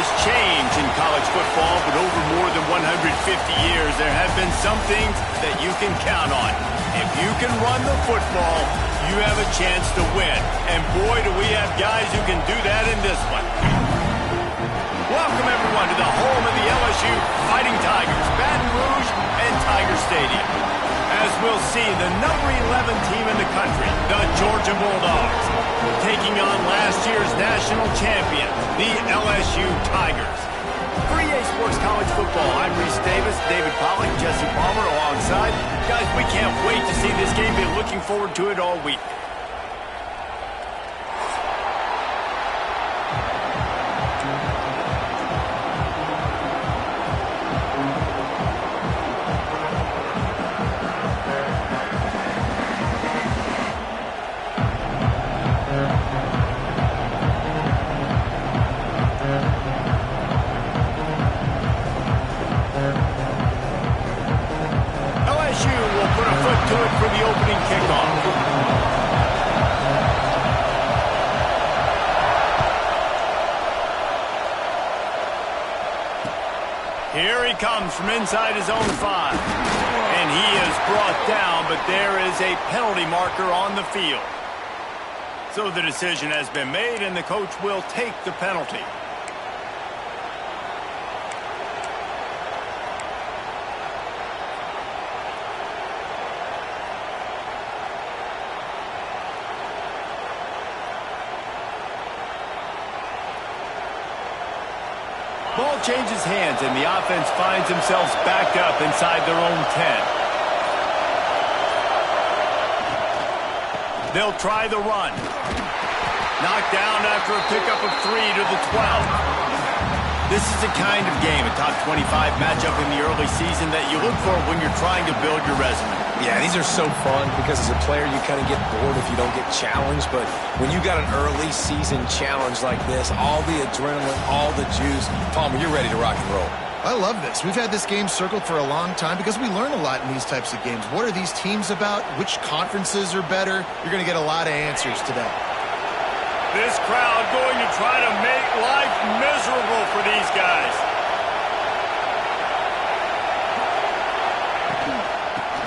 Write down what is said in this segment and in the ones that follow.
has changed in college football, but over more than 150 years, there have been some things that you can count on. If you can run the football, you have a chance to win. And boy, do we have guys who can do that in this one. Welcome, everyone, to the home of the LSU Fighting Tigers, Baton Rouge and Tiger Stadium. As we'll see, the number 11 team in the country, the Georgia Bulldogs, taking on last year's national champion, the LSU Tigers. For EA Sports College Football, I'm Reese Davis, David Pollack, Jesse Palmer alongside. Guys, we can't wait to see this game. Been looking forward to it all week. For the opening kickoff. Here he comes from inside his own 5. And he is brought down, but there is a penalty marker on the field. So the decision has been made, and the coach will take the penalty. Ball changes hands, and the offense finds themselves backed up inside their own 10. They'll try the run. Knocked down after a pickup of 3 to the 12. This is the kind of game, a top 25 matchup in the early season, that you look for when you're trying to build your resume. Yeah, these are so fun because as a player you kind of get bored if you don't get challenged, but when you got an early season challenge like this, all the adrenaline, all the juice, Palmer, you're ready to rock and roll. I love this. We've had this game circled for a long time because we learn a lot in these types of games. What are these teams about? Which conferences are better? You're going to get a lot of answers today. This crowd going to try to make life miserable for these guys.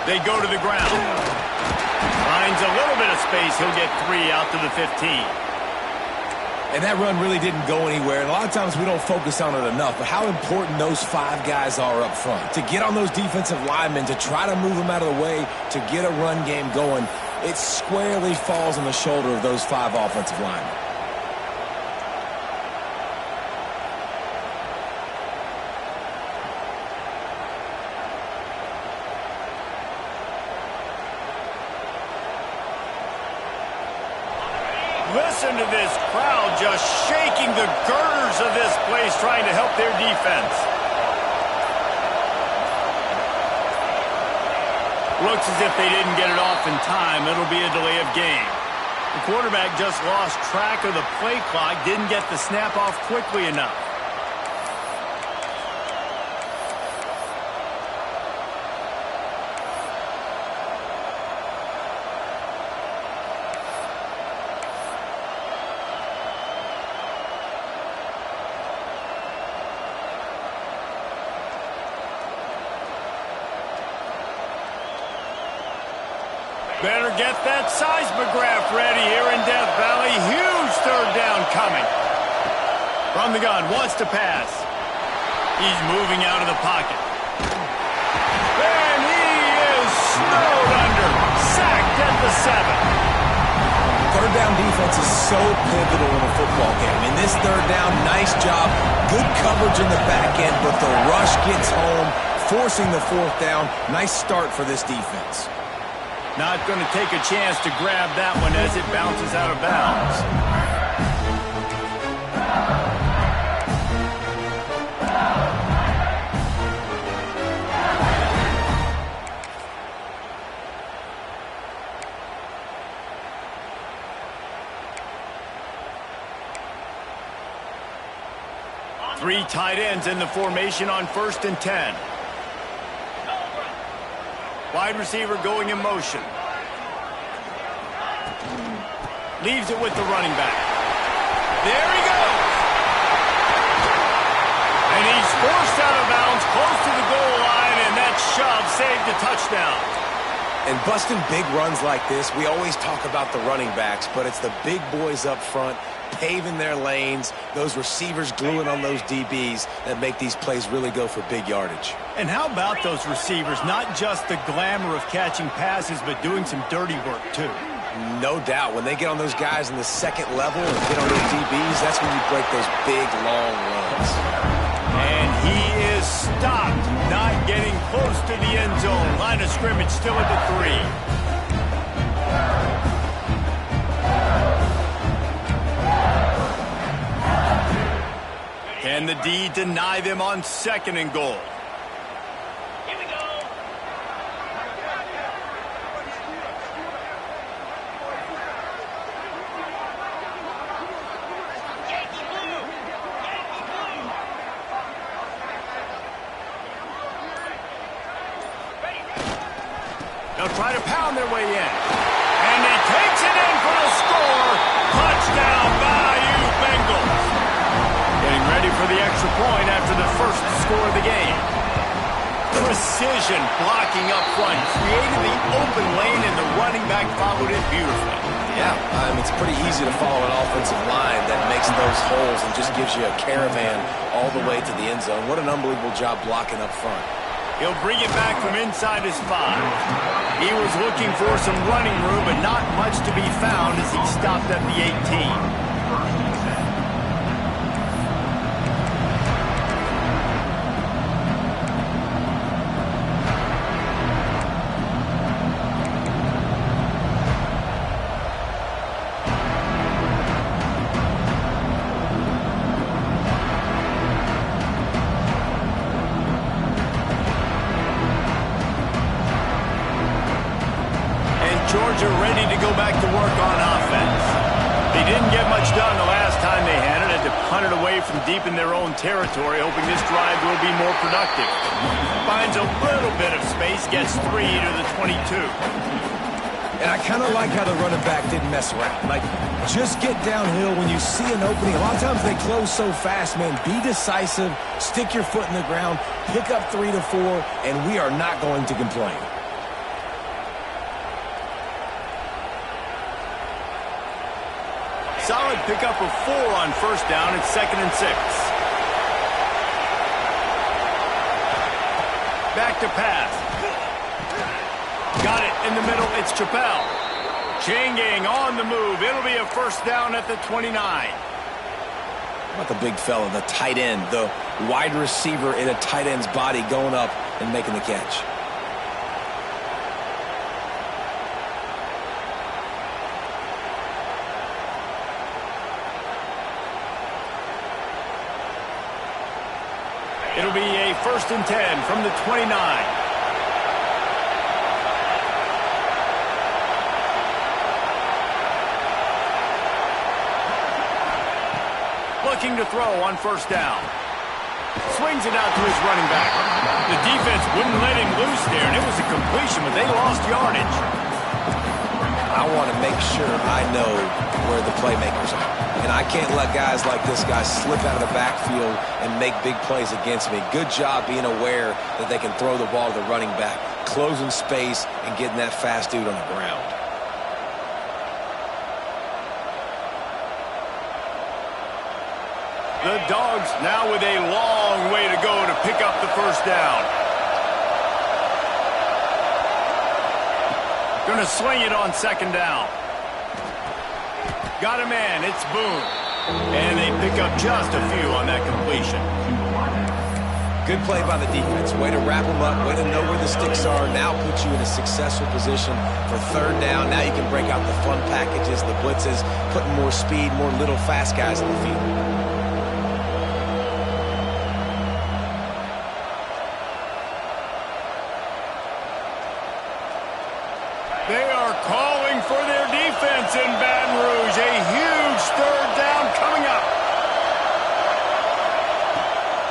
They go to the ground. Finds a little bit of space. He'll get 3 out to the 15. And that run really didn't go anywhere. And a lot of times we don't focus on it enough, but how important those 5 guys are up front. To get on those defensive linemen, to try to move them out of the way, to get a run game going, it squarely falls on the shoulder of those 5 offensive linemen. Listen to this crowd just shaking the girders of this place, trying to help their defense. Looks as if they didn't get it off in time. It'll be a delay of game. The quarterback just lost track of the play clock, didn't get the snap off quickly enough. Better get that seismograph ready here in Death Valley. Huge third down coming. From the gun, wants to pass. He's moving out of the pocket. And he is snowed under. Sacked at the 7. Third down defense is so pivotal in a football game. In this third down, nice job. Good coverage in the back end, but the rush gets home, forcing the 4th down. Nice start for this defense. Not going to take a chance to grab that one as it bounces out of bounds. Three tight ends in the formation on 1st and 10. Wide receiver going in motion. Leaves it with the running back. There he goes. And he's forced out of bounds close to the goal line, and that shove saved the touchdown. And busting big runs like this, we always talk about the running backs, but it's the big boys up front paving their lanes, those receivers gluing on those DBs that make these plays really go for big yardage. And how about those receivers? Not just the glamour of catching passes, but doing some dirty work, too. No doubt. When they get on those guys in the second level and get on those DBs, that's when you break those big, long runs. And he is stopped, not getting close to the end zone. Line of scrimmage still at the 3. Can the D deny them on 2nd and goal? Here we go. Yankee blue. Yankee blue. They'll try to pound their way in. And he takes it in for the score. Touchdown, Bayou Bengals. Getting ready for the extra point after the first score of the game. Precision blocking up front, created the open lane, and the running back followed it beautifully. Yeah, it's pretty easy to follow an offensive line that makes those holes and just gives you a caravan all the way to the end zone. What an unbelievable job blocking up front. He'll bring it back from inside his 5. He was looking for some running room, but not much to be found as he stopped at the 18. Georgia ready to go back to work on offense. They didn't get much done the last time they had it. Had to punt it away from deep in their own territory, hoping this drive will be more productive. Finds a little bit of space, gets 3 to the 22. And I kind of like how the running back didn't mess around. Like, just get downhill when you see an opening. A lot of times they close so fast, man. Be decisive, stick your foot in the ground, pick up 3 to 4, and we are not going to complain. Solid pickup of 4 on 1st down. It's 2nd and 6. Back to pass. Got it in the middle. It's Chappelle. Chain gang on the move. It'll be a 1st down at the 29. How about the big fella, the tight end, the wide receiver in a tight end's body going up and making the catch. It'll be a 1st and 10 from the 29. Looking to throw on 1st down. Swings it out to his running back. The defense wouldn't let him loose there, and it was a completion, but they lost yardage. I want to make sure I know where the playmakers are. And I can't let guys like this guy slip out of the backfield and make big plays against me. Good job being aware that they can throw the ball to the running back, closing space and getting that fast dude on the ground. The Dogs now with a long way to go to pick up the 1st down. Going to swing it on 2nd down. Got a man. It's Boone. And they pick up just a few on that completion. Good play by the defense. Way to wrap them up. Way to know where the sticks are. Now put you in a successful position for 3rd down. Now you can break out the fun packages, the blitzes, putting more speed, more little fast guys in the field. They are calling for their defense in Baton Rouge. A huge 3rd down coming up.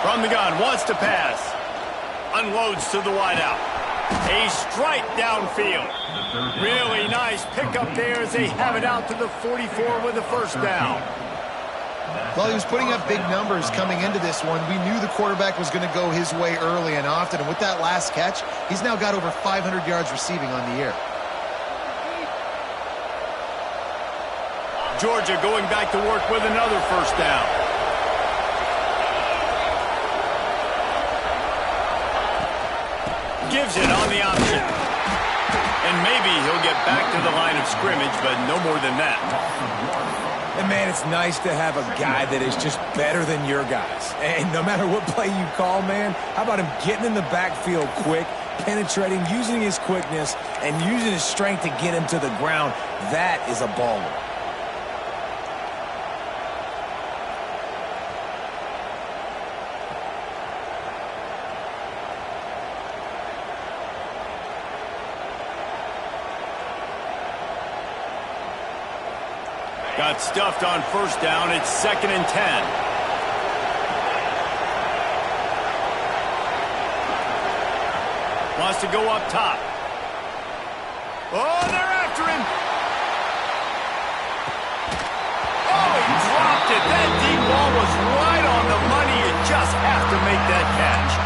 From the gun, wants to pass. Unloads to the wideout. A strike downfield. Really nice pickup there as they have it out to the 44 with the 1st down. Well, he was putting up big numbers coming into this one. We knew the quarterback was going to go his way early and often. And with that last catch, he's now got over 500 yards receiving on the year. Georgia going back to work with another first down. Gives it on the option. And maybe he'll get back to the line of scrimmage, but no more than that. And, man, it's nice to have a guy that is just better than your guys. And no matter what play you call, man, how about him getting in the backfield quick, penetrating, using his quickness, and using his strength to get him to the ground? That is a baller. Got stuffed on first down. It's 2nd and 10. Wants to go up top. Oh, they're after him. Oh, he dropped it. That deep ball was right on the money. You just have to make that catch.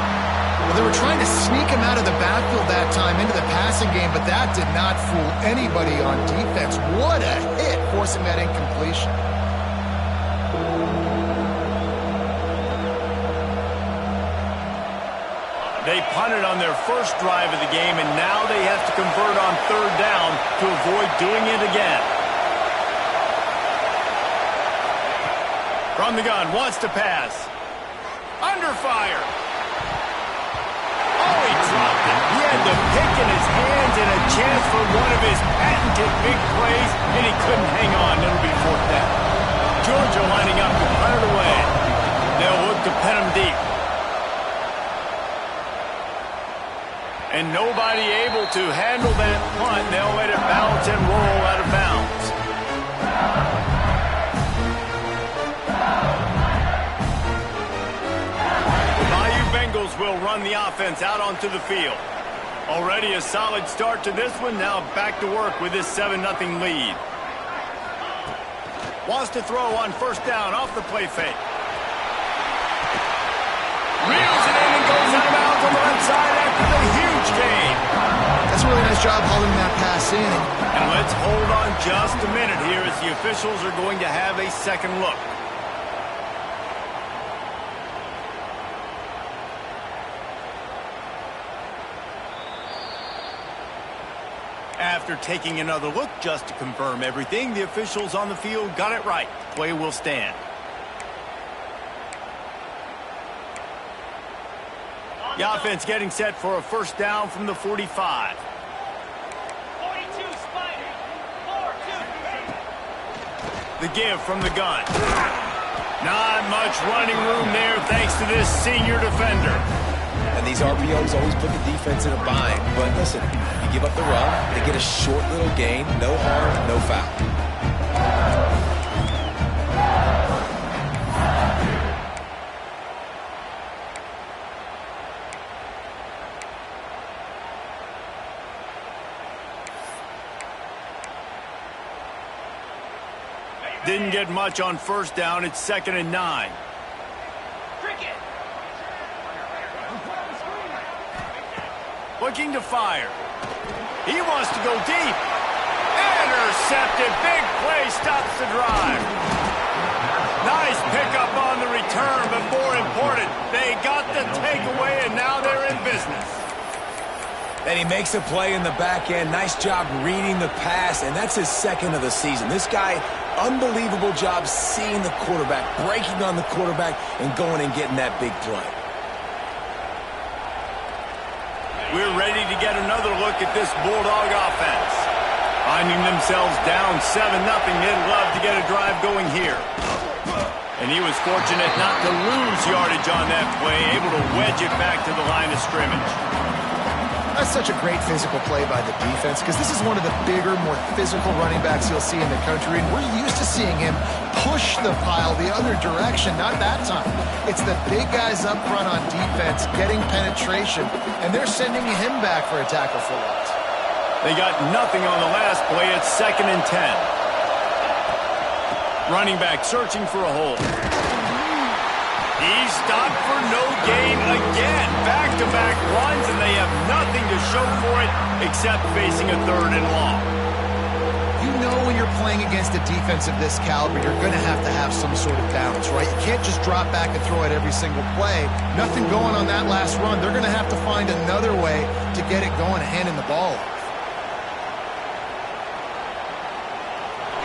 Well, they were trying to sneak him out of the backfield that time into the passing game, but that did not fool anybody on defense. What a hit, forcing that incompletion. They punted on their first drive of the game, and now they have to convert on third down to avoid doing it again. From the gun, wants to pass. Under fire. Oh, he dropped it. He had the pick in his hands and a chance for one of his patented big plays, and he couldn't hang on. It'll be 4th down. Georgia lining up to punt it away. They'll look to pin him deep. And nobody able to handle that punt. They'll let it bounce and roll out of bounds. Bengals will run the offense out onto the field. Already a solid start to this one. Now back to work with this 7-0 lead. Wants to throw on first down off the play fake. Reels it in and goes out of bounds on the left side after the huge gain. That's a really nice job holding that pass in. And let's hold on just a minute here as the officials are going to have a second look. After taking another look just to confirm everything, the officials on the field got it right. Play will stand. The offense getting set for a first down from the 45. 42, Spider. 4-2. The give from the gun. Not much running room there thanks to this senior defender. And these RPOs always put the defense in a bind. But listen, you give up the run, they get a short little gain, no harm, no foul. Didn't get much on first down. It's 2nd and 9. Looking to fire. He wants to go deep. Intercepted. Big play stops the drive. Nice pickup on the return, but more important, they got the takeaway, and now they're in business. And he makes a play in the back end. Nice job reading the pass, and that's his second of the season. This guy, unbelievable job seeing the quarterback, breaking on the quarterback, and going and getting that big play. We're ready to get another look at this Bulldog offense. Finding themselves down 7-0, they'd love to get a drive going here. And he was fortunate not to lose yardage on that play, able to wedge it back to the line of scrimmage. That's such a great physical play by the defense because this is one of the bigger, more physical running backs you'll see in the country, and we're used to seeing him push the pile the other direction. Not that time. It's the big guys up front on defense getting penetration, and they're sending him back for a tackle for loss. They got nothing on the last play. It's 2nd and 10. Running back searching for a hole. He's stopped for no gain again. Back-to-back runs, and they have nothing to show for it except facing a 3rd and long. You know when you're playing against a defense of this caliber, you're going to have some sort of balance, right? You can't just drop back and throw it every single play. Nothing going on that last run. They're going to have to find another way to get it going, handing the ball off.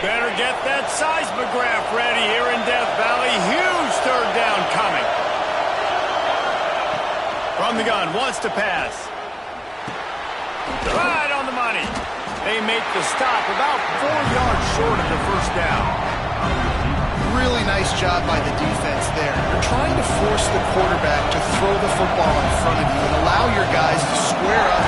Better get that seismograph ready here in Death Valley. Huge 3rd down coming. From the gun, wants to pass. Right on the money. They make the stop about 4 yards short of the 1st down. Really nice job by the defense there. You're trying to force the quarterback to throw the football in front of you and allow your guys to square up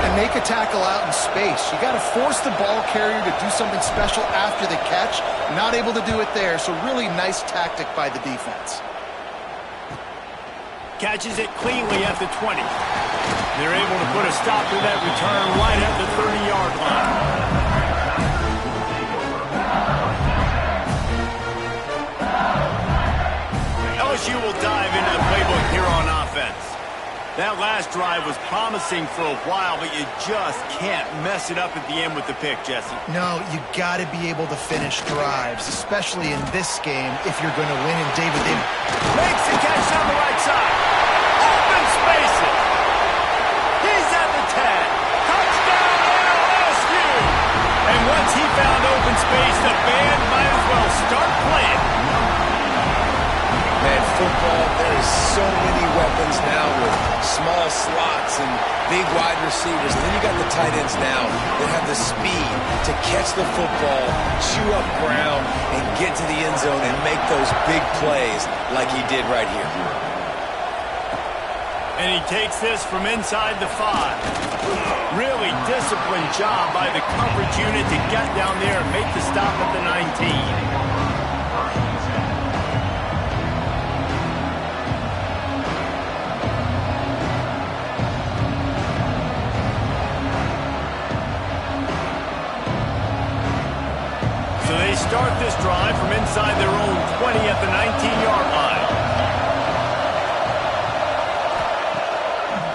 and make a tackle out in space. You got to force the ball carrier to do something special after the catch. Not able to do it there, so really nice tactic by the defense. Catches it cleanly at the 20. They're able to put a stop to that return right at the 30-yard line. LSU will dive into the playbook here on offense. That last drive was promising for a while, but you just can't mess it up at the end with the pick, Jesse. No, you got to be able to finish drives, especially in this game if you're going to win. And David makes the catch on the right side. Open spaces. He's at the 10. Touchdown LSU. And once he found open space, the band might as well start playing. Man, football, there is so many weapons now with small slots and big wide receivers. And then you got the tight ends now that have the speed to catch the football, chew up ground, and get to the end zone and make those big plays like he did right here. And he takes this from inside the 5. Really disciplined job by the coverage unit to get down there and make the stop at the 19. They start this drive from inside their own 20 at the 19-yard line.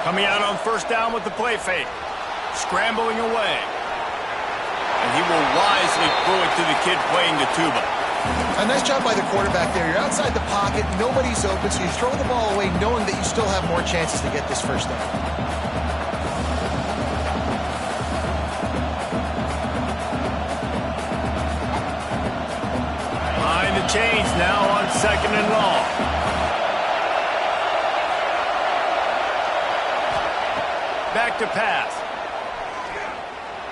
Coming out on 1st down with the play fake. Scrambling away. And he will wisely throw it to the kid playing the tuba. A nice job by the quarterback there. You're outside the pocket, nobody's open, so you throw the ball away knowing that you still have more chances to get this 1st down. Chains now on 2nd and long. Back to pass.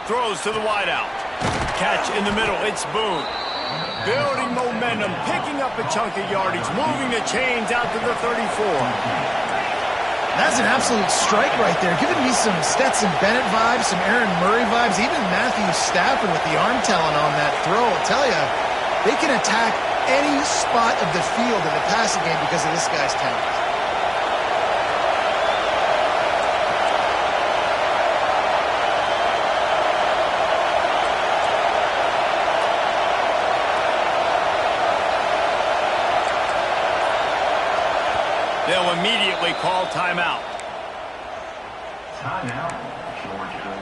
Throws to the wideout. Catch in the middle. It's Boone. Building momentum, picking up a chunk of yardage, moving the chains out to the 34. That's an absolute strike right there. Giving me some Stetson Bennett vibes, some Aaron Murray vibes, even Matthew Stafford with the arm talent on that throw. I'll tell you, they can attack any spot of the field in the passing game because of this guy's talent. They'll immediately call timeout. Timeout, Georgia.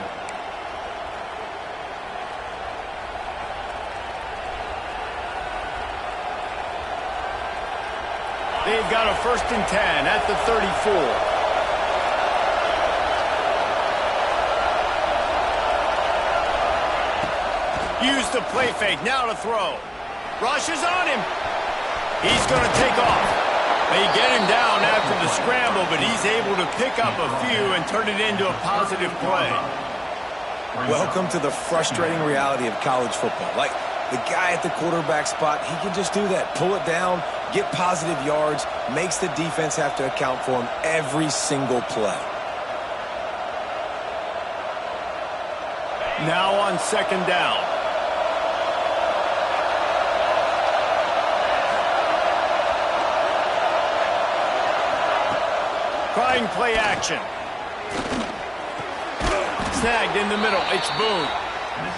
They've got a 1st and 10 at the 34. Use the play fake, now to throw. Rush is on him. He's going to take off. They get him down after the scramble, but he's able to pick up a few and turn it into a positive play. Welcome to the frustrating reality of college football. Like, the guy at the quarterback spot, he can just do that. Pull it down, get positive yards, makes the defense have to account for him every single play. Now on 2nd down. Trying play action. Snagged in the middle. It's Boone.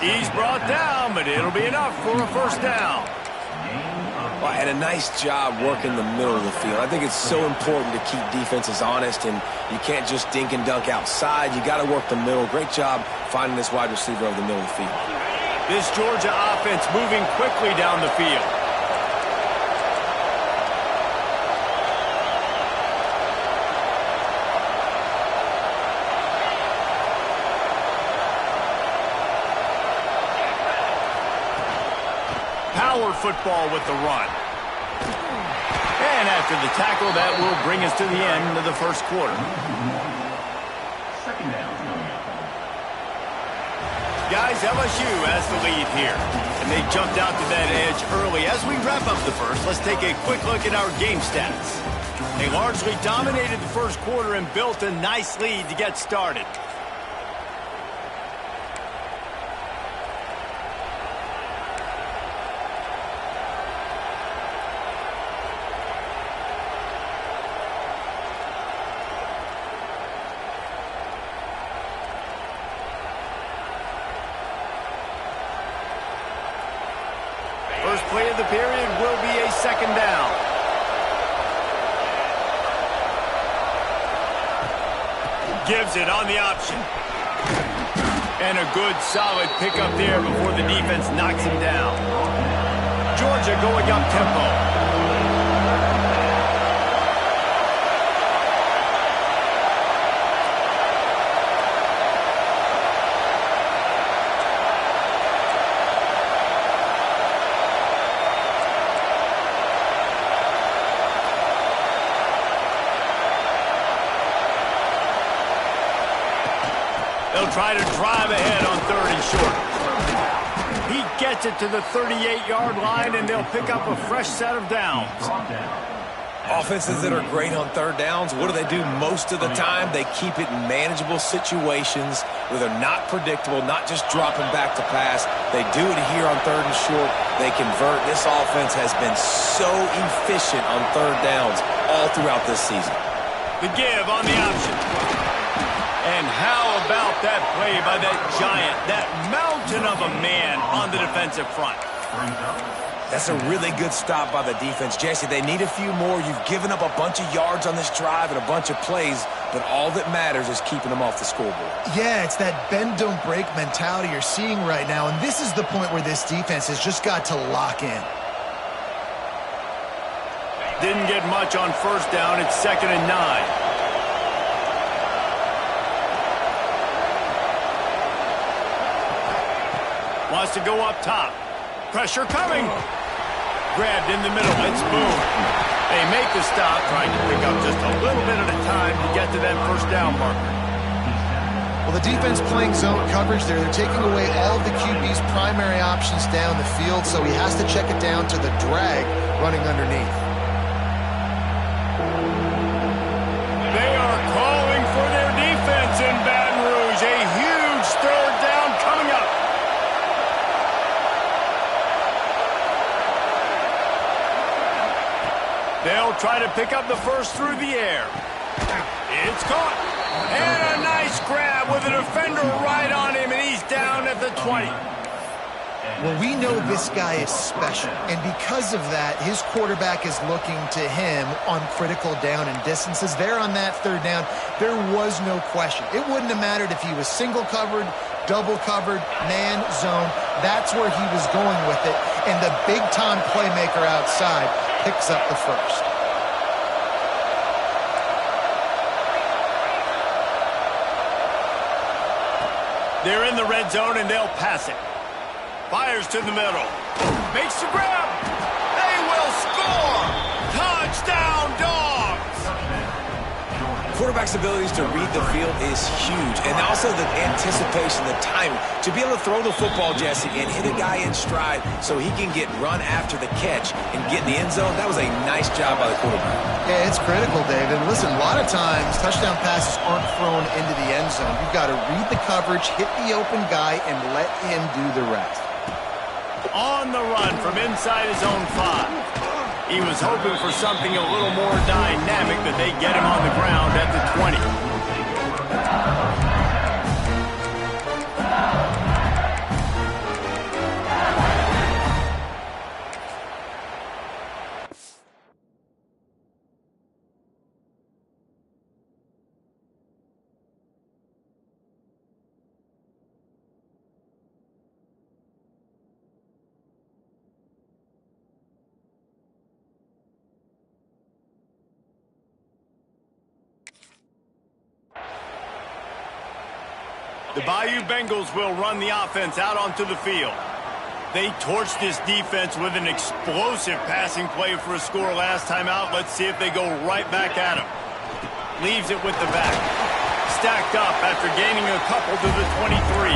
He's brought down, but it'll be enough for a 1st down. Well, and a nice job working the middle of the field. I think it's so important to keep defenses honest, and you can't just dink and dunk outside. You got to work the middle. Great job finding this wide receiver over the middle of the field. This Georgia offense moving quickly down the field. Power football with the run. And after the tackle, that will bring us to the end of the first quarter. Second down. Guys, LSU has the lead here, and they jumped out to that edge early. As we wrap up the first, let's take a quick look at our game stats. They largely dominated the first quarter and built a nice lead to get started. First play of the period will be a second down. Gives it on the option. And a good, solid pickup there before the defense knocks him down. Georgia going up tempo. They'll try to drive ahead on 3rd and short. He gets it to the 38-yard line, and they'll pick up a fresh set of downs. Offenses that are great on 3rd downs, what do? Most of the time, they keep it in manageable situations where they're not predictable, not just dropping back to pass. They do it here on 3rd and short. They convert. This offense has been so efficient on 3rd downs all throughout this season. The give on the option. And how about that play by that giant, that mountain of a man on the defensive front? That's a really good stop by the defense. Jesse, they need a few more. You've given up a bunch of yards on this drive and a bunch of plays, but all that matters is keeping them off the scoreboard. Yeah, it's that bend, don't break mentality you're seeing right now, and this is the point where this defense has just got to lock in. Didn't get much on 1st down. It's 2nd and 9. Wants to go up top. Pressure coming. Grabbed in the middle. It's Boone. They make the stop, trying to pick up just a little bit at a time to get to that 1st down marker. Well, the defense playing zone coverage there. They're taking away all of the QB's primary options down the field, so he has to check it down to the drag running underneath. They are calling for their defense in Baton Rouge. A huge 3rd down coming up. They'll try to pick up the first through the air. It's caught. And a nice grab with a defender right on him, and he's down at the 20. Well, we know this guy is special, and because of that, his quarterback is looking to him on critical down and distances. There on that 3rd down, there was no question. It wouldn't have mattered if he was single covered, double covered, man, zone. That's where he was going with it, and the big-time playmaker outside picks up the first. They're in the red zone, and they'll pass it. Fires to the middle. Makes the grab. They will score. Touchdown, Dogs. Quarterback's abilities to read the field is huge, and also the anticipation, the timing. To be able to throw the football, Jesse, and hit a guy in stride so he can get run after the catch and get in the end zone, that was a nice job by the quarterback. Yeah, it's critical, David. Listen, a lot of times touchdown passes aren't thrown into the end zone. You've got to read the coverage, hit the open guy, and let him do the rest. On the run from inside his own 5. He was hoping for something a little more dynamic, but they get him on the ground at the 20. The Bayou Bengals will run the offense out onto the field. They torched this defense with an explosive passing play for a score last time out. Let's see if they go right back at him. Leaves it with the back. Stacked up after gaining a couple to the 23.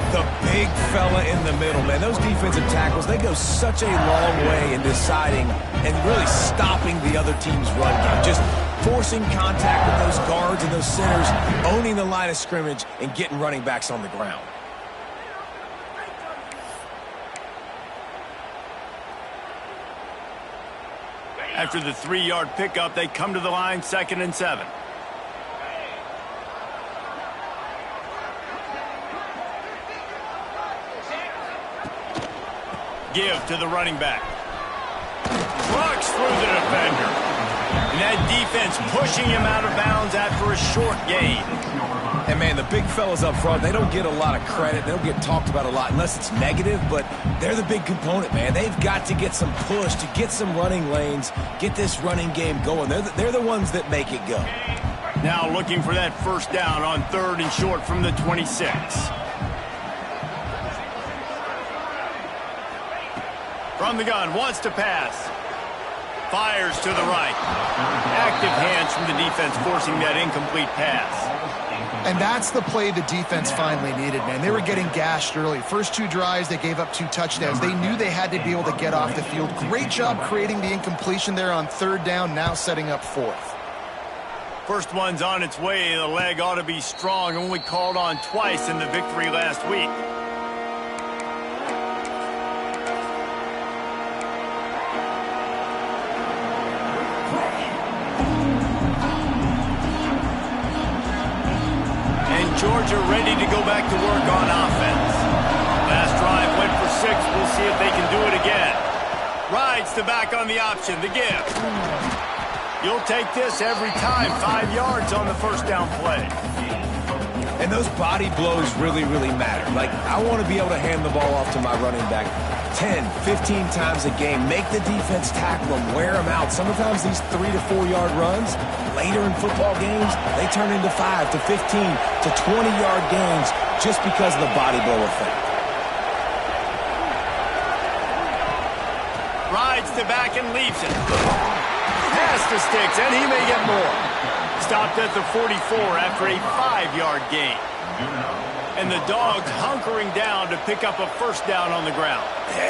The big fella in the middle, man. Those defensive tackles, they go such a long way in deciding and really stopping the other team's run game. Just forcing contact with those guards and those centers, owning the line of scrimmage, and getting running backs on the ground. After the 3-yard pickup, they come to the line, 2nd and 7. Give to the running back. Trucks through the defender. And that defense pushing him out of bounds after a short gain. And, man, the big fellas up front, they don't get a lot of credit. They don't get talked about a lot unless it's negative, but they're the big component, man. They've got to get some push, to get some running lanes, get this running game going. They're the ones that make it go. Now looking for that first down on 3rd and short from the 26. From the gun, wants to pass. Fires to the right. Active hands from the defense forcing that incomplete pass. And that's the play the defense finally needed, man. They were getting gashed early. First 2 drives, they gave up 2 touchdowns. They knew they had to be able to get off the field. Great job creating the incompletion there on 3rd down, now setting up 4th. First one's on its way. The leg ought to be strong. Only called on twice in the victory last week. Georgia ready to go back to work on offense. Last drive went for 6. We'll see if they can do it again. Rides the back on the option. The give. You'll take this every time. 5 yards on the first down play. And those body blows really, really matter. Like, I want to be able to hand the ball off to my running back 10, 15 times a game. Make the defense tackle them, wear them out. Sometimes these 3 to 4 yard runs, later in football games, they turn into 5 to 15 to 20-yard gains just because of the body blow effect. Rides the back and leaves it. Pass to Sticks, and he may get more. Stopped at the 44 after a 5-yard gain. And the Dogs hunkering down to pick up a first down on the ground.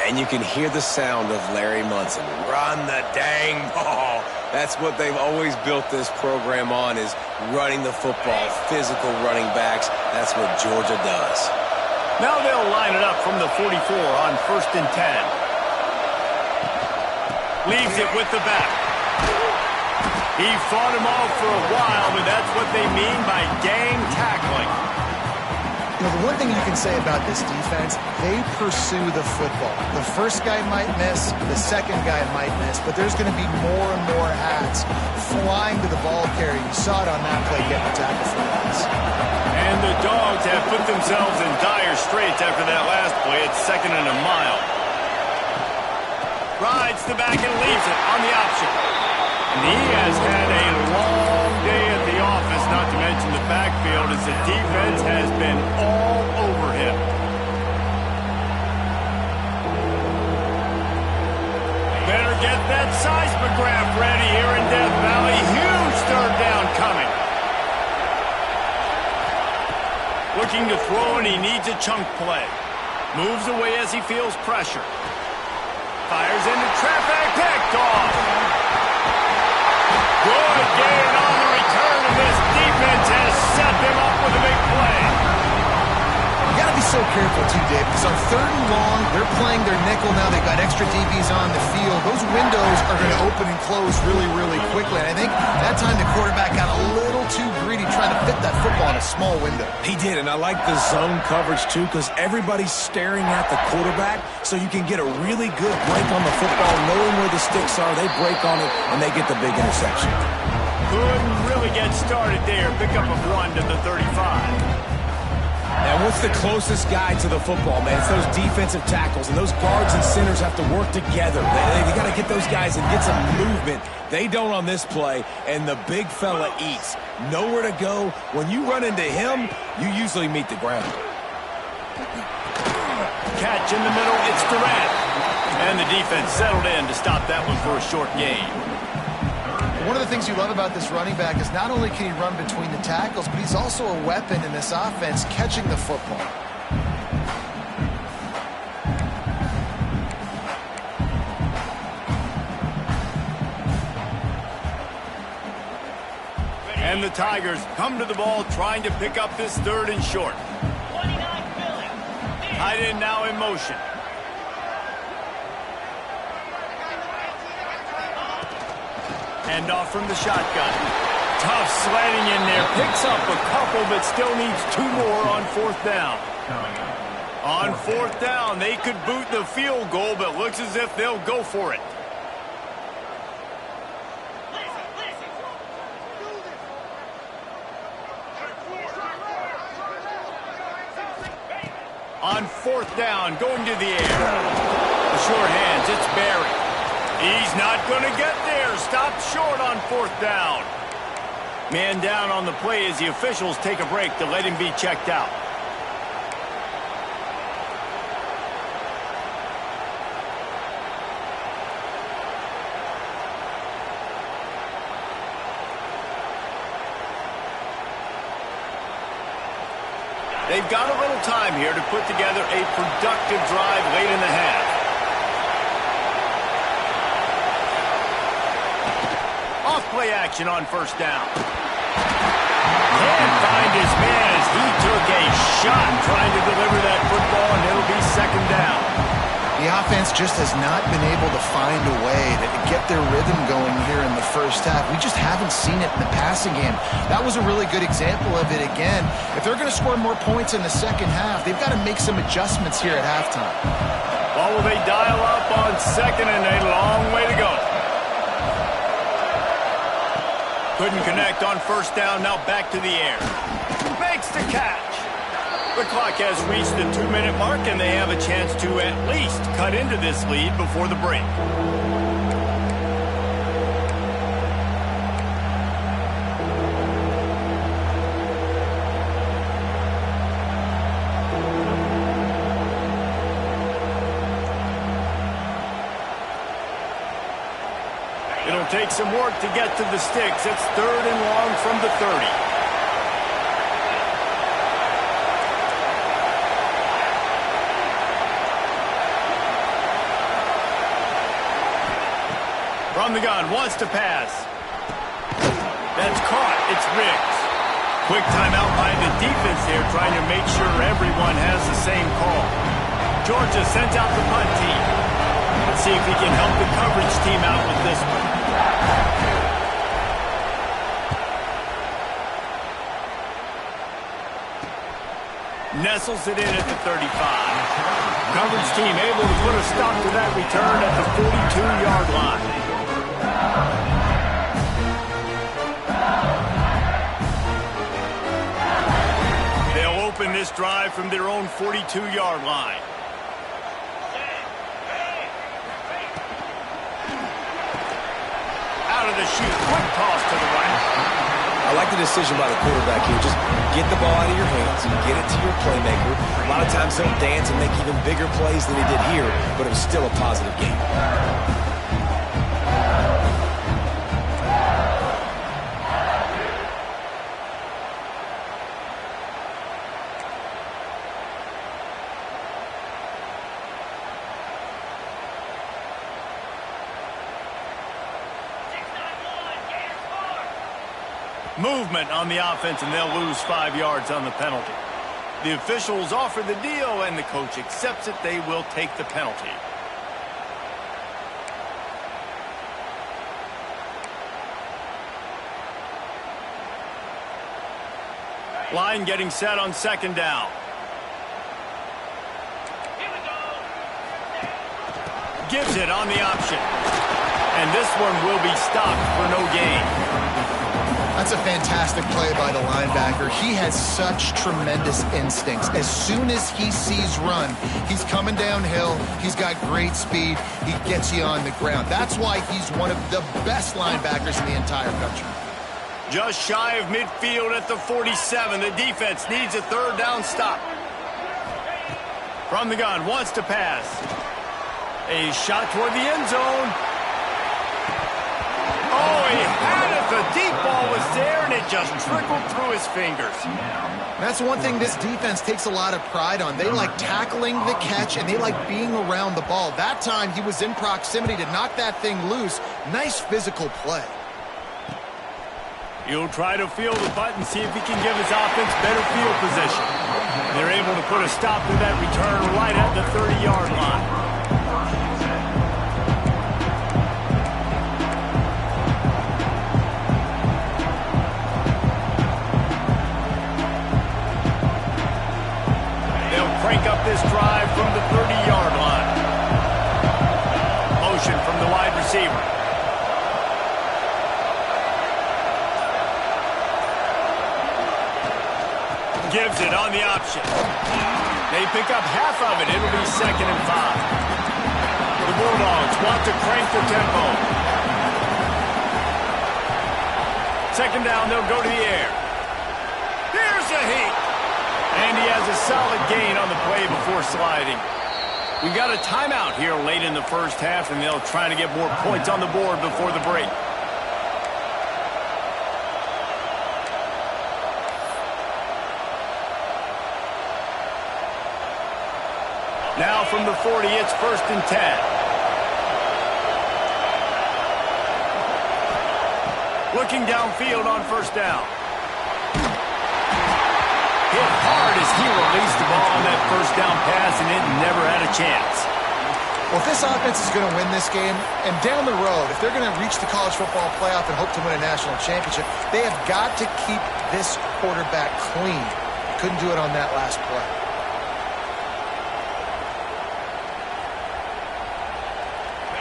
And you can hear the sound of Larry Munson. Run the dang ball. That's what they've always built this program on, is running the football, physical running backs. That's what Georgia does. Now they'll line it up from the 44 on 1st and 10. Leaves it with the back. He fought him off for a while, but that's what they mean by gang tackling. You know, the one thing you can say about this defense, they pursue the football. The first guy might miss, the second guy might miss, but there's going to be more and more hats flying to the ball carrier. You saw it on that play getting the tackle for loss. And the Dogs have put themselves in dire straits after that last play. It's 2nd and a mile. Rides the back and leaves it on the option. And he has had a long day at the office, not to mention the backfield, as the defense has been all over him. Better get that seismograph ready here in Death Valley. Huge 3rd down coming. Looking to throw, and he needs a chunk play. Moves away as he feels pressure. Fires into traffic, picked off. Good gain on the return, and this defense has set them up with a big play. You got to be so careful too, Dave, because on 3rd and long, they're playing their nickel now. They've got extra DBs on the field. Those windows are going to open and close really, really quickly. And I think that time the quarterback got a little too greedy trying to fit that football in a small window. He did, and I like the zone coverage too, because everybody's staring at the quarterback, so you can get a really good break on the football, knowing where the sticks are. They break on it, and they get the big interception. Couldn't really get started there. Pickup of 1 to the 35. And what's the closest guy to the football, man? It's those defensive tackles, and those guards and centers have to work together. They got to get those guys and get some movement. They don't on this play, and the big fella eats. Nowhere to go. When you run into him, you usually meet the ground. Catch in the middle, it's Durant. And the defense settled in to stop that one for a short gain. One of the things you love about this running back is not only can he run between the tackles, but he's also a weapon in this offense catching the football. And the Tigers come to the ball trying to pick up this 3rd and short. 29 Philly. Tight end now in motion. Hand off from the shotgun. Tough slanting in there. Picks up a couple, but still needs 2 more on 4th down. On 4th down, they could boot the field goal, but looks as if they'll go for it. On 4th down, going to the air. The short hands, it's Barry. He's not going to get there. Stopped short on 4th down. Man down on the play as the officials take a break to let him be checked out. They've got a little time here to put together a productive drive late in the half. Off play action on 1st down. Can't find his man as he took a shot trying to deliver that football, and it'll be 2nd down. The offense just has not been able to find a way to get their rhythm going here in the 1st half. We just haven't seen it in the passing game. That was a really good example of it again. If they're going to score more points in the 2nd half, they've got to make some adjustments here at halftime. Well, will they dial up on 2nd and a long way to go? Couldn't connect on 1st down, now back to the air. Makes the catch. The clock has reached the 2-minute mark, and they have a chance to at least cut into this lead before the break. It'll take some work to get to the sticks. It's 3rd and long from the 30. From the gun, wants to pass. That's caught. It's Riggs. Quick timeout by the defense here, trying to make sure everyone has the same call. Georgia sends out the punt team. Let's see if he can help the coverage team out with this one. Nestles it in at the 35. Coverage team able to put a stop to that return at the 42-yard line. They'll open this drive from their own 42-yard line. Out of the chute, quick toss to the right. I like the decision by the quarterback here. Just get the ball out of your hands and get it to your playmaker. A lot of times he'll dance and make even bigger plays than he did here, but it was still a positive game. Movement on the offense, and they'll lose 5 yards on the penalty. The officials offer the deal, and the coach accepts it. They will take the penalty. Line getting set on 2nd down. Here we go. Gives it on the option. And this one will be stopped for no gain. That's a fantastic play by the linebacker. He has such tremendous instincts. As soon as he sees run, he's coming downhill. He's got great speed. He gets you on the ground. That's why he's one of the best linebackers in the entire country. Just shy of midfield at the 47. The defense needs a third down stop. From the gun, wants to pass. A shot toward the end zone. Oh, he had it. The deep ball was there, and it just trickled through his fingers. That's one thing this defense takes a lot of pride on. They like tackling the catch, and they like being around the ball. That time, he was in proximity to knock that thing loose. Nice physical play. He'll try to field the punt and see if he can give his offense better field position. They're able to put a stop to that return right at the 30-yard line. Crank up this drive from the 30-yard line. Motion from the wide receiver. Gives it on the option. They pick up half of it. It'll be 2nd and 5. The Bulldogs want to crank the tempo. 2nd down, they'll go to the air. Here's a heat. And he has a solid gain on the play before sliding. We got a timeout here late in the first half, and they'll try to get more points on the board before the break. Now from the 40, it's 1st and 10. Looking downfield on 1st down. Hit hard as he released the ball on that 1st down pass, and it never had a chance. Well, if this offense is going to win this game, and down the road, if they're going to reach the college football playoff and hope to win a national championship, they have got to keep this quarterback clean. Couldn't do it on that last play.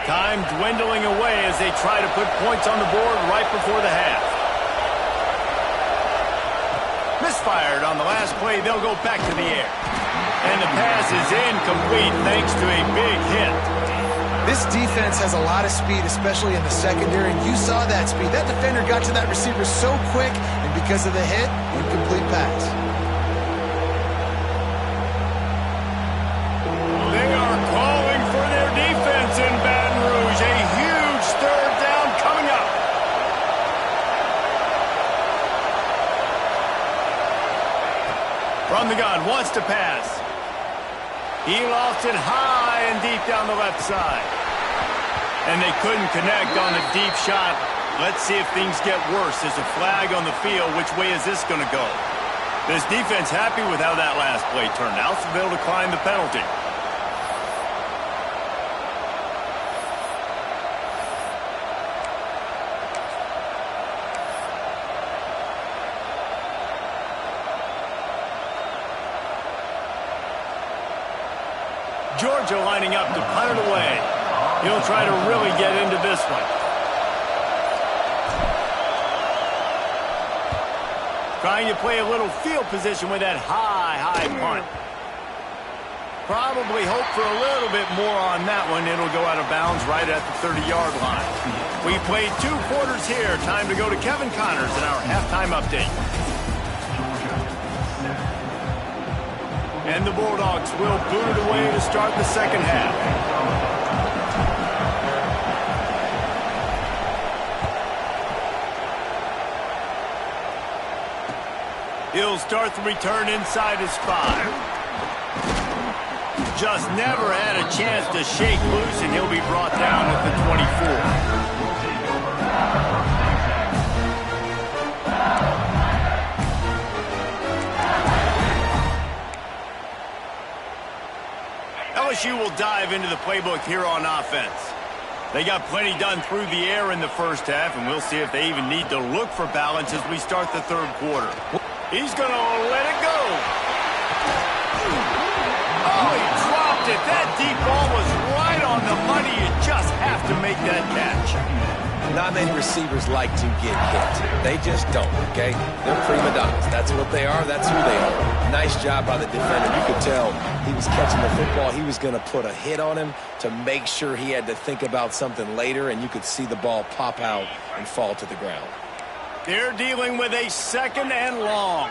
Time dwindling away as they try to put points on the board right before the half. Misfired on the last play. They'll go back to the air. And the pass is incomplete thanks to a big hit. This defense has a lot of speed, especially in the secondary, and you saw that speed. That defender got to that receiver so quick, and because of the hit, incomplete pass. They are calling for their defense in Baton Rouge. A huge 3rd down coming up. From the gun, wants to pass. He lost it high and deep down the left side. And they couldn't connect on a deep shot. Let's see if things get worse. There's a flag on the field. Which way is this going to go? This defense happy with how that last play turned out, so they'll decline the penalty. Georgia lining up to punt it away. He'll try to really get into this one. Trying to play a little field position with that high punt. Probably hope for a little bit more on that one. It'll go out of bounds right at the 30-yard line. We played 2 quarters here. Time to go to Kevin Connors in our halftime update. And the Bulldogs will boot it away to start the second half. He'll start the return inside his 5. Just never had a chance to shake loose, and he'll be brought down at the 24. LSU will dive into the playbook here on offense. They got plenty done through the air in the first half, and we'll see if they even need to look for balance as we start the 3rd quarter. He's going to let it go. Oh, he dropped it. That deep ball was right on the money. You just have to make that catch. Not why many receivers like to get hit. They just don't, okay? They're prima donnas. That's what they are. That's who they are. Nice job by the defender. You could tell he was catching the football. He was going to put a hit on him to make sure he had to think about something later, and you could see the ball pop out and fall to the ground. They're dealing with a 2nd and long.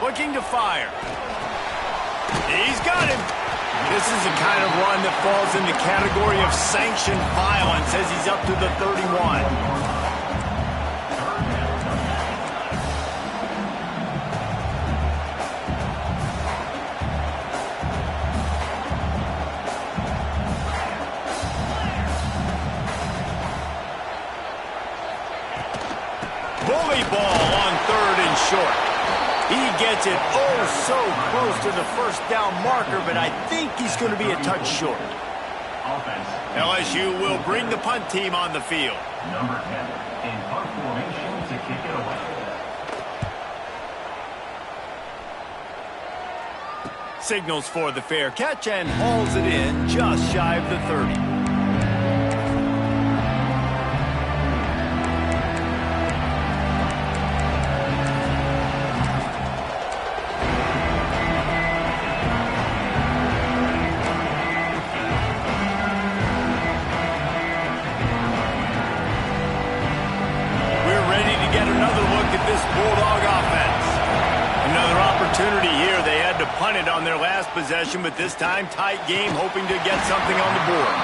Looking to fire. He's got him. This is the kind of run that falls in the category of sanctioned violence as he's up to the 31. Bully ball on 3rd and short. He gets it so close to the first down marker, but I think he's going to be a touch short. LSU will bring the punt team on the field. Number 10 in punt formation to kick it away. Signals for the fair catch and hauls it in just shy of the 30. Bulldog offense. Another opportunity here. They had to punt it on their last possession, but this time tight game, hoping to get something on the board.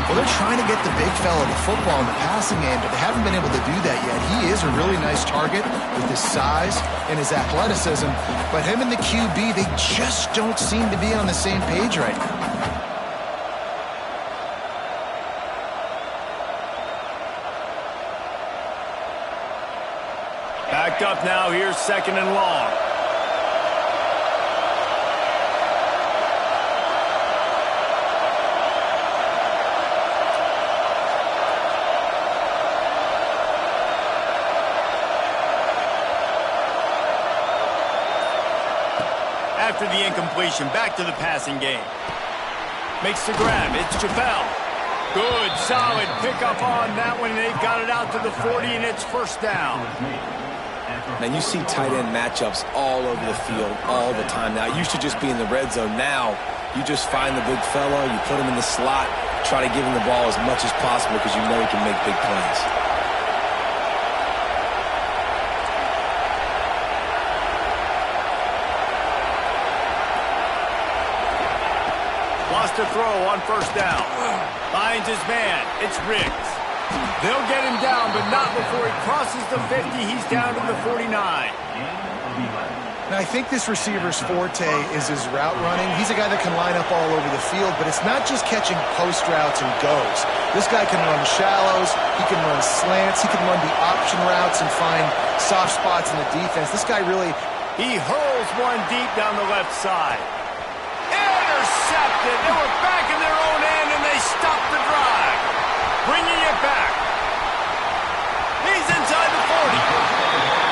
Well, they're trying to get the big fella the football in the passing game, but they haven't been able to do that yet. He is a really nice target with his size and his athleticism, but him and the QB, they just don't seem to be on the same page right now. Backed up now, here's 2nd and long. After the incompletion, back to the passing game. Makes the grab, it's Chappelle. Good, solid pickup on that one. They've got it out to the 40, and it's 1st down. Man, you see tight end matchups all over the field all the time now. It used to just be in the red zone. Now, you just find the big fella, you put him in the slot, try to give him the ball as much as possible because you know he can make big plays. Lost a throw on 1st down. Finds his man. It's Riggs. They'll get him down, but not before he crosses the 50. He's down to the 49. Now, I think this receiver's forte is his route running. He's a guy that can line up all over the field, but it's not just catching post routes and goes. This guy can run shallows, he can run slants, he can run the option routes and find soft spots in the defense. This guy really... He hurls one deep down the left side. Intercepted. They were back in their own end, and they stopped the drive. Bringing it back. He's inside the 40.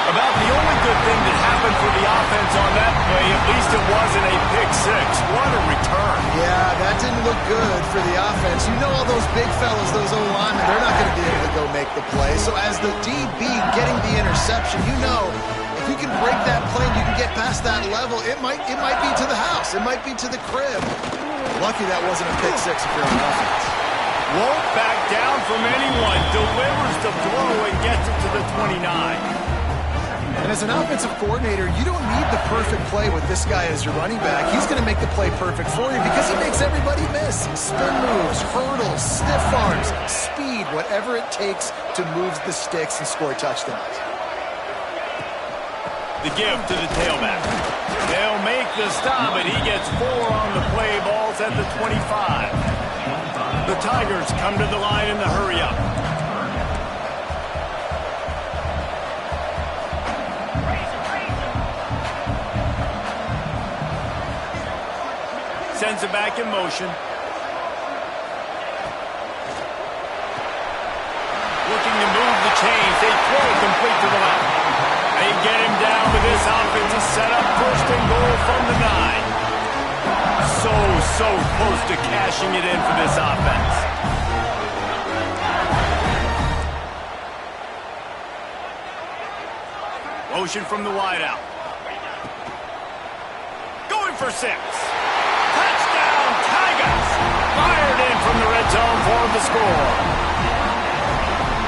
About the only good thing that happened for the offense on that play, at least it wasn't a pick six. What a return. Yeah, that didn't look good for the offense. You know all those big fellas, those O-linemen, they're not going to be able to go make the play. So as the DB getting the interception, you know if you can break that play and you can get past that level, it might be to the house. It might be to the crib. Lucky that wasn't a pick six if you're on offense. Won't back down from anyone. Delivers the throw and gets it to the 29. And as an offensive coordinator, you don't need the perfect play with this guy as your running back. He's going to make the play perfect for you because he makes everybody miss. Spin moves, hurdles, stiff arms, speed, whatever it takes to move the sticks and score touchdowns. The give to the tailback. They'll make the stop, and he gets 4 on the play. Balls at the 25. The Tigers come to the line in the hurry-up. Sends it back in motion. Looking to move the chains. They throw it complete to the left. They get him down with this offensive setup. 1st and goal from the 9. So close to cashing it in for this offense. Motion from the wideout. Going for 6. Touchdown, Tigers! Fired in from the red zone for the score.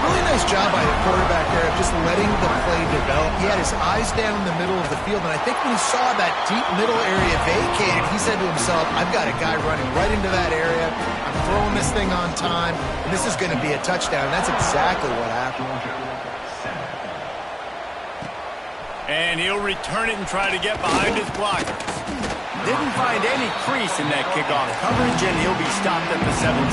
Really nice job by the quarterback there of just letting the play develop. He had his eyes down in the middle of the field, and I think when he saw that deep middle area vacated, he said to himself, I've got a guy running right into that area. I'm throwing this thing on time, and this is going to be a touchdown. And that's exactly what happened. And he'll return it and try to get behind his blockers. Didn't find any crease in that kickoff coverage, and he'll be stopped at the 17.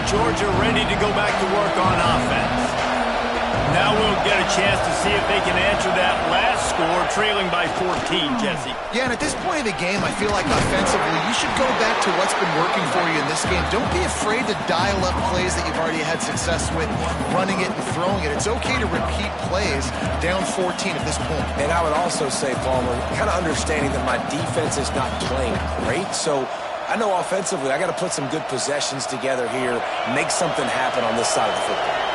Georgia ready to go back to work on offense. Now we'll get a chance to see if they can answer that last score, trailing by 14, Jesse. Yeah, and at this point of the game, I feel like offensively, you should go back to what's been working for you in this game. Don't be afraid to dial up plays that you've already had success with, running it and throwing it. It's okay to repeat plays down 14 at this point. And I would also say, Palmer, kind of understanding that my defense is not playing great, so I know offensively I got to put some good possessions together here, make something happen on this side of the football.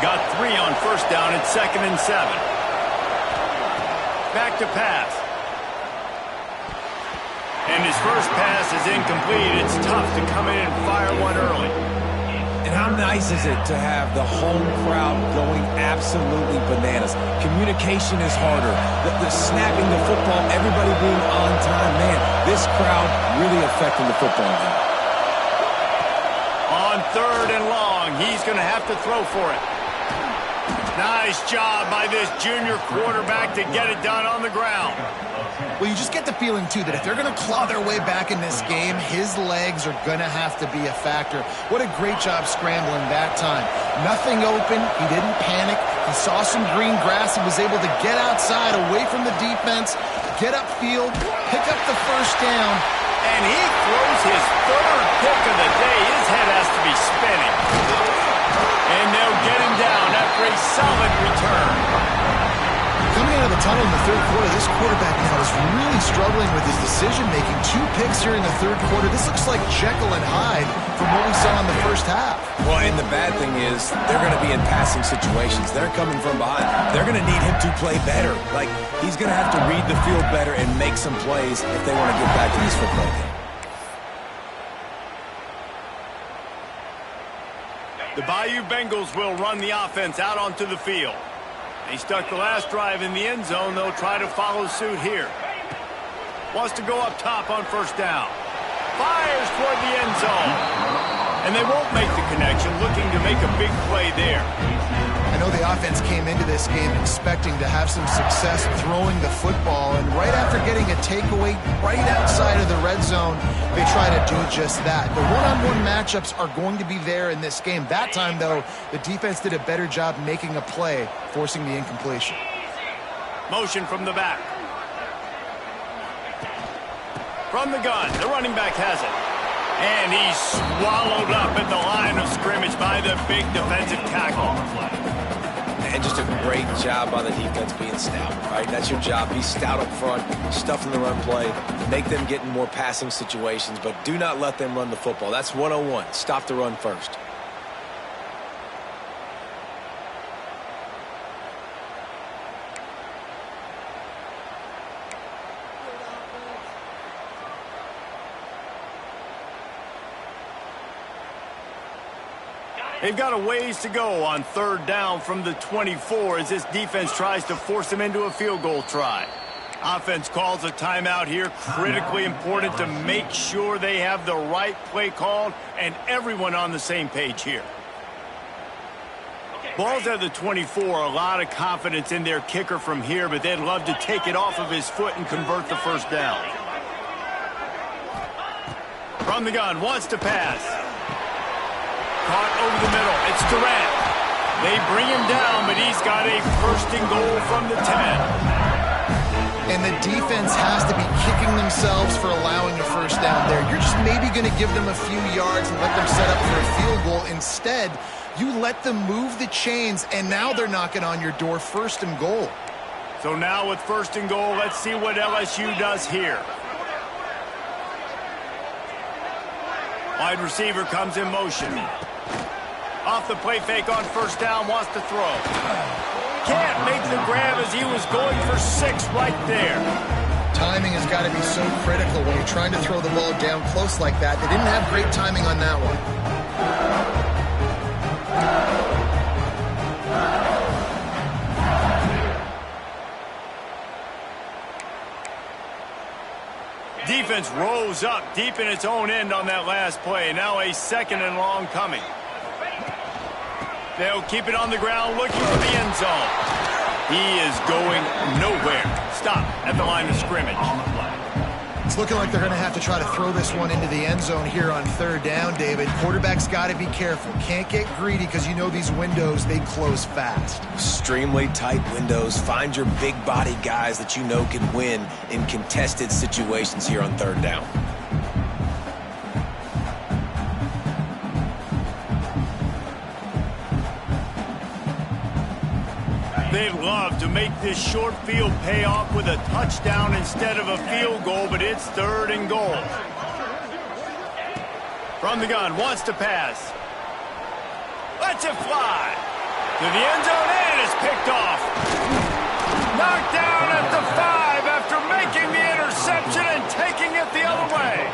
Got 3 on first down at 2nd and 7. Back to pass. And his first pass is incomplete. It's tough to come in and fire one early. And how nice is it to have the home crowd going absolutely bananas? Communication is harder. The snapping the football, everybody being on time. Man, this crowd really affecting the football game. On 3rd and long, he's going to have to throw for it. Nice job by this junior quarterback to get it done on the ground. Well, you just get the feeling, too, that if they're going to claw their way back in this game, his legs are going to have to be a factor. What a great job scrambling that time. Nothing open. He didn't panic. He saw some green grass. He was able to get outside, away from the defense, get upfield, pick up the first down. And he throws his 3rd pick of the day. His head has to be spinning. And they'll get him down after a solid return. Coming out of the tunnel in the 3rd quarter, this quarterback now is really struggling with his decision-making. 2 picks here in the 3rd quarter. This looks like Jekyll and Hyde from what we saw in the first half. Well, and the bad thing is they're going to be in passing situations. They're coming from behind. They're going to need him to play better. Like, he's going to have to read the field better and make some plays if they want to get back in this football game. The Bayou Bengals will run the offense out onto the field. They stuck the last drive in the end zone. They'll try to follow suit here. Wants to go up top on first down. Fires toward the end zone. And they won't make the connection, looking to make a big play there. I know the offense came into this game expecting to have some success throwing the football, and right after getting a takeaway right outside of the red zone, they try to do just that. The one-on-one matchups are going to be there in this game. That time, though, the defense did a better job making a play, forcing the incompletion. Motion from the back. From the gun, the running back has it. And he's swallowed up at the line of scrimmage by the big defensive tackle. And just a great job by the defense being stout, right? That's your job. Be stout up front, stuff in the run play, make them get in more passing situations, but do not let them run the football. That's 101. Stop the run first. They've got a ways to go on 3rd down from the 24 as this defense tries to force them into a field goal try. Offense calls a timeout here. Critically important to make sure they have the right play called and everyone on the same page here. Ball's at the 24. A lot of confidence in their kicker from here, but they'd love to take it off of his foot and convert the first down. From the gun, wants to pass. Caught over the middle. It's Durant. They bring him down, but he's got a 1st and goal from the 10. And the defense has to be kicking themselves for allowing a first down there. You're just maybe going to give them a few yards and let them set up for a field goal. Instead, you let them move the chains, and now they're knocking on your door 1st and goal. So now with 1st and goal, let's see what LSU does here. Wide receiver comes in motion. Off the play fake on 1st down, wants to throw. Can't make the grab as he was going for 6 right there. Timing has got to be so critical when you're trying to throw the ball down close like that. They didn't have great timing on that one. Defense rose up deep in its own end on that last play. Now a 2nd and long coming. They'll keep it on the ground looking for the end zone. He is going nowhere. Stop at the line of scrimmage. It's looking like they're going to have to try to throw this one into the end zone here on 3rd down, David. Quarterback's got to be careful. Can't get greedy because you know these windows, they close fast. Extremely tight windows. Find your big body guys that you know can win in contested situations here on 3rd down. They'd love to make this short field pay off with a touchdown instead of a field goal, but it's 3rd and goal. From the gun, wants to pass. Lets it fly. To the end zone, and it's picked off. Knocked down at the 5 after making the interception and taking it the other way.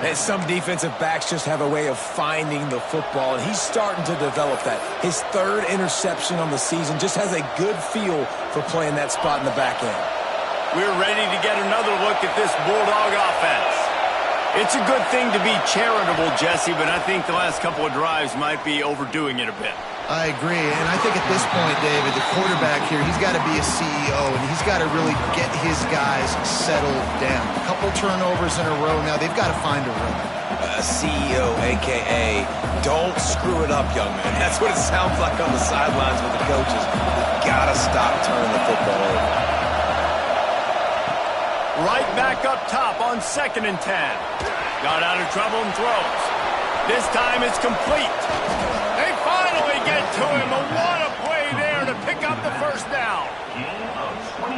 And some defensive backs just have a way of finding the football, and he's starting to develop that. His 3rd interception on the season, just has a good feel for playing that spot in the back end. We're ready to get another look at this Bulldog offense. It's a good thing to be charitable, Jesse, but I think the last couple of drives might be overdoing it a bit. I agree, and I think at this point, David, the quarterback here, he's got to be a CEO, and he's got to really get his guys settled down. A couple turnovers in a row now. They've got to find a rhythm. CEO, a.k.a. don't screw it up, young man. That's what it sounds like on the sidelines with the coaches. You've got to stop turning the football over. Right back up top on 2nd and 10. Got out of trouble and throws. This time it's complete. They finally get to him. What a play there to pick up the 1st down.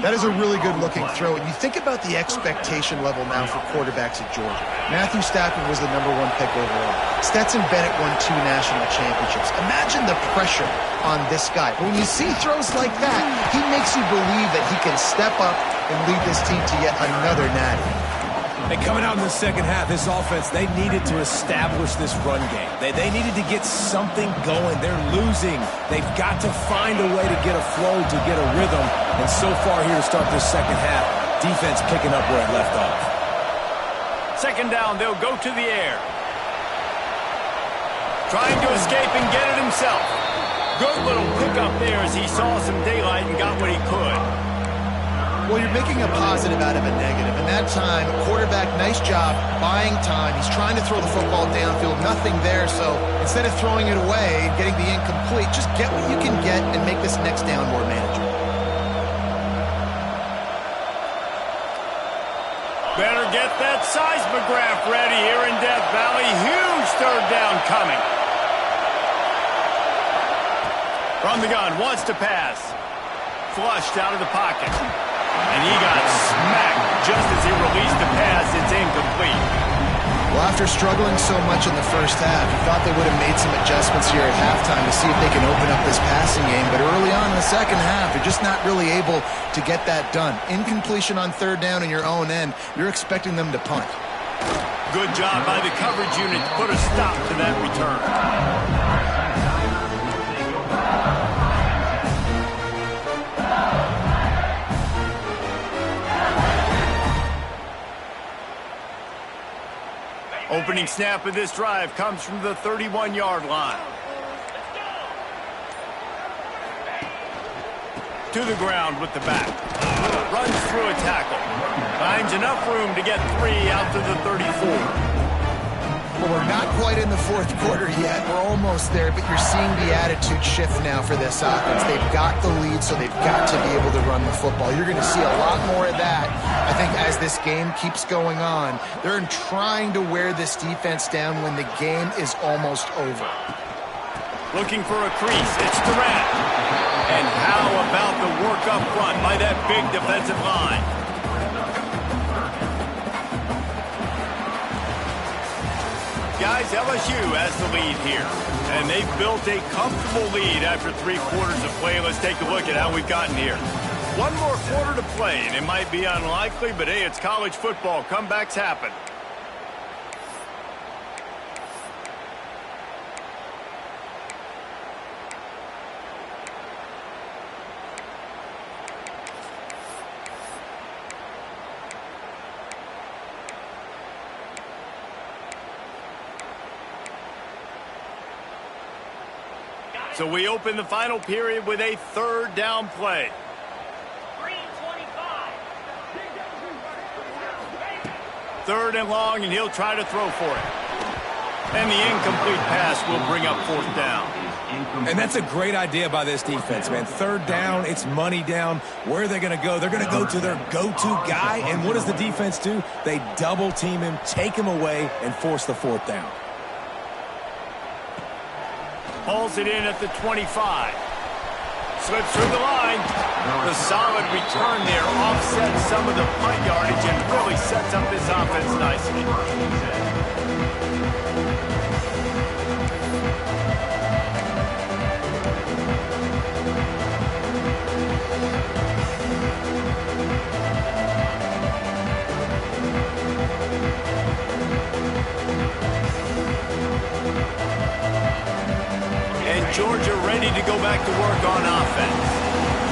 That is a really good-looking throw. And you think about the expectation level now for quarterbacks at Georgia. Matthew Stafford was the #1 pick overall. Stetson Bennett won 2 national championships. Imagine the pressure on this guy. When you see throws like that, he makes you believe that he can step up and lead this team to yet another natty. And coming out in the 2nd half, this offense, they needed to establish this run game. They needed to get something going. They're losing. They've got to find a way to get a flow, to get a rhythm. And so far here to start this 2nd half, defense picking up where it left off. 2nd down, they'll go to the air. Trying to escape and get it himself. Good little pickup there as he saw some daylight and got what he could. Well, you're making a positive out of a negative. And that time, quarterback, nice job, buying time. He's trying to throw the football downfield, nothing there. So instead of throwing it away and getting the incomplete, just get what you can get and make this next down more manageable. Better get that seismograph ready here in Death Valley. Huge 3rd down coming. From the gun, wants to pass. Flushed out of the pocket. And he got smacked just as he released the pass. It's incomplete. Well, after struggling so much in the 1st half, you thought they would have made some adjustments here at halftime to see if they can open up this passing game. But early on in the 2nd half, they're just not really able to get that done. Incompletion on 3rd down in your own end, you're expecting them to punt. Good job by the coverage unit to put a stop to that return. Opening snap of this drive comes from the 31-yard line. To the ground with the back. Runs through a tackle. Finds enough room to get 3 out to the 34. Well, we're not quite in the 4th quarter yet. We're almost there, but you're seeing the attitude shift now for this offense. They've got the lead, so they've got to be able to run the football. You're going to see a lot more of that, I think, as this game keeps going on. They're trying to wear this defense down when the game is almost over. Looking for a crease. It's Durant. And how about the work up front by that big defensive line? Guys, LSU has the lead here. And they've built a comfortable lead after 3 quarters of play. Let's take a look at how we've gotten here. 1 more quarter to play, and it might be unlikely, but hey, it's college football. Comebacks happen. So we open the final period with a 3rd down play. 3:25. 3rd and long, and he'll try to throw for it. And the incomplete pass will bring up 4th down. And that's a great idea by this defense, man. 3rd down, it's money down. Where are they going to go? They're going to go to their go-to guy. And what does the defense do? They double team him, take him away, and force the 4th down. Hauls it in at the 25. Slips through the line. The solid return there offsets some of the punt yardage and really sets up this offense nicely. Georgia ready to go back to work on offense.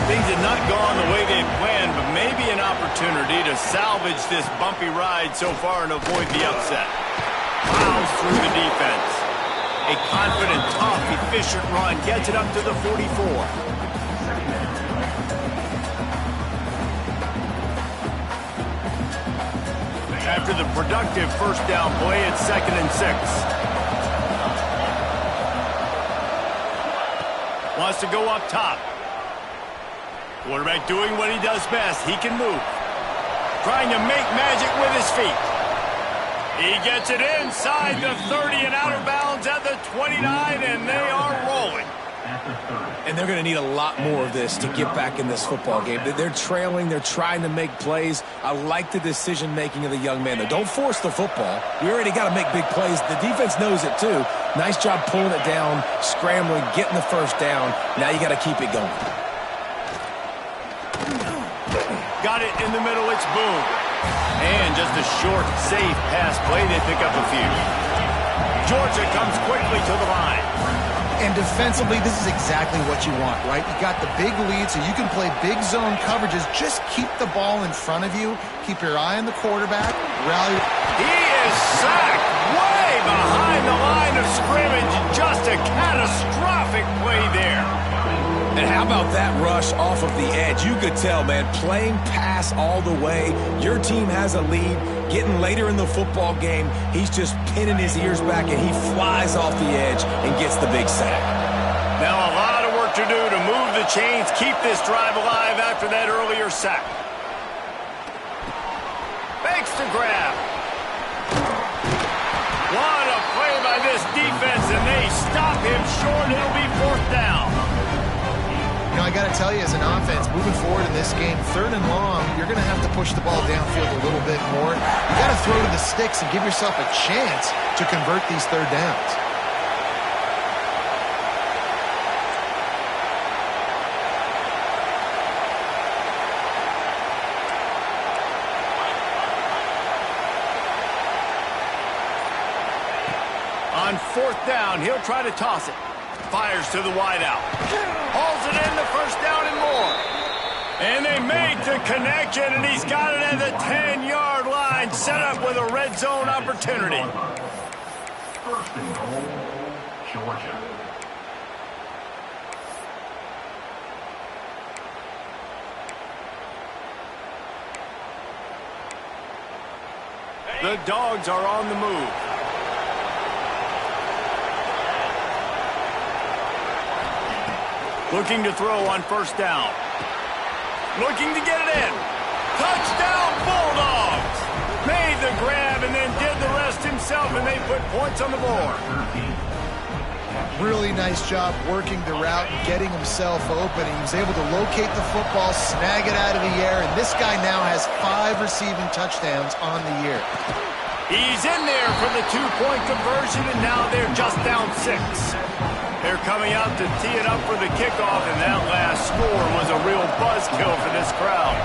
Things had not gone the way they had planned, but maybe an opportunity to salvage this bumpy ride so far and avoid the upset. Plows through the defense. A confident, tough, efficient run gets it up to the 44. After the productive 1st down play, it's 2nd and 6. Wants to go up top. Quarterback doing what he does best. He can move. Trying to make magic with his feet. He gets it inside the 30 and out of bounds at the 29, and they are rolling. And they're going to need a lot more of this to get back in this football game. They're trailing. They're trying to make plays. I like the decision-making of the young man, though. Don't force the football. We already got to make big plays. The defense knows it, too. Nice job pulling it down, scrambling, getting the 1st down. Now you got to keep it going. Got it in the middle. It's Boone. And just a short, safe pass play. They pick up a few. Georgia comes quickly to the line. And defensively, this is exactly what you want, right? You got the big lead, so you can play big zone coverages. Just keep the ball in front of you. Keep your eye on the quarterback. Rally. He is sacked way behind the line of scrimmage. Just a catastrophic play there. And how about that rush off of the edge? You could tell, man, playing pass all the way. Your team has a lead. Getting later in the football game, he's just pinning his ears back, and he flies off the edge and gets the big sack. Now a lot of work to do to move the chains, keep this drive alive after that earlier sack. Makes the grab. What a play by this defense, and they stop him short. It'll be 4th down. You know, I got to tell you, as an offense, moving forward in this game, 3rd and long, you're going to have to push the ball downfield a little bit more. You got to throw to the sticks and give yourself a chance to convert these 3rd downs. On 4th down, he'll try to toss it. Fires to the wideout. Hauls it in the 1st down and more. And they make the connection, and he's got it at the 10-yard line, set up with a red zone opportunity. 1st and goal, Georgia. The Dogs are on the move. Looking to throw on 1st down. Looking to get it in. Touchdown, Bulldogs! Made the grab and then did the rest himself, and they put points on the board. Really nice job working the route and getting himself open. He was able to locate the football, snag it out of the air, and this guy now has 5 receiving touchdowns on the year. He's in there for the 2-point conversion, and now they're just down 6. They're coming out to tee it up for the kickoff, and that last score was a real buzzkill for this crowd.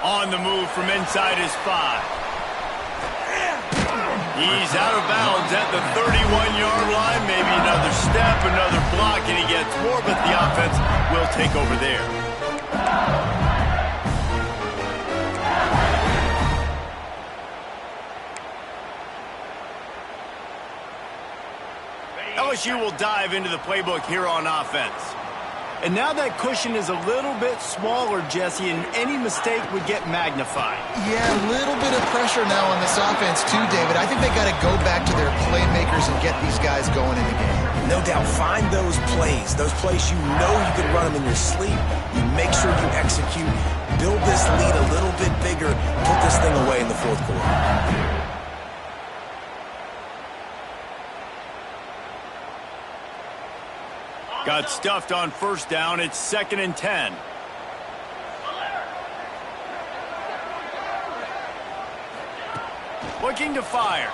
On the move from inside his 5. He's out of bounds at the 31-yard line. Maybe another step, another block, and he gets more, but the offense will take over there. LSU will dive into the playbook here on offense. And now that cushion is a little bit smaller, Jesse, and any mistake would get magnified. Yeah, a little bit of pressure now on this offense too, David. I think they got to go back to their playmakers and get these guys going in the game. No doubt, find those plays you know you can run them in your sleep. You make sure you execute, build this lead a little bit bigger, put this thing away in the fourth quarter. Got stuffed on first down. It's 2nd and 10. Looking to fire.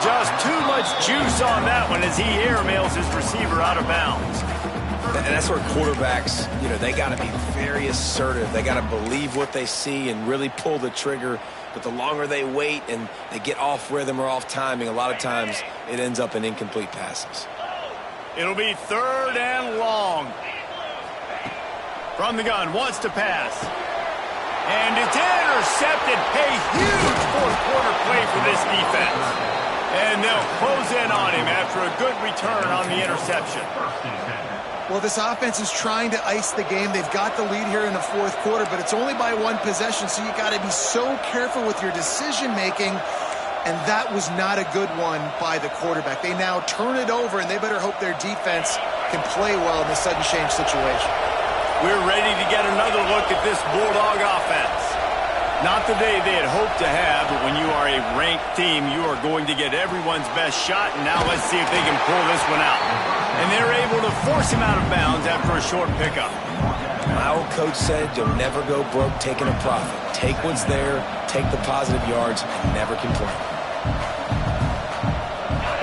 Just too much juice on that one as he airmails his receiver out of bounds. And that's where quarterbacks, they got to be very assertive. They got to believe what they see and really pull the trigger. But the longer they wait and they get off rhythm or off timing, a lot of times it ends up in incomplete passes. It'll be 3rd and long. From the gun, wants to pass. And it's intercepted. A huge fourth quarter play for this defense. And they'll close in on him after a good return on the interception. Well, this offense is trying to ice the game. They've got the lead here in the fourth quarter, but it's only by 1 possession, so you got to be so careful with your decision-making, and that was not a good one by the quarterback. They now turn it over, and they better hope their defense can play well in this sudden change situation. We're ready to get another look at this Bulldog offense. Not the day they had hoped to have, but when you are a ranked team, you are going to get everyone's best shot, and now let's see if they can pull this one out. And they're able to force him out of bounds after a short pickup. My old coach said you'll never go broke taking a profit. Take what's there, take the positive yards, and never complain.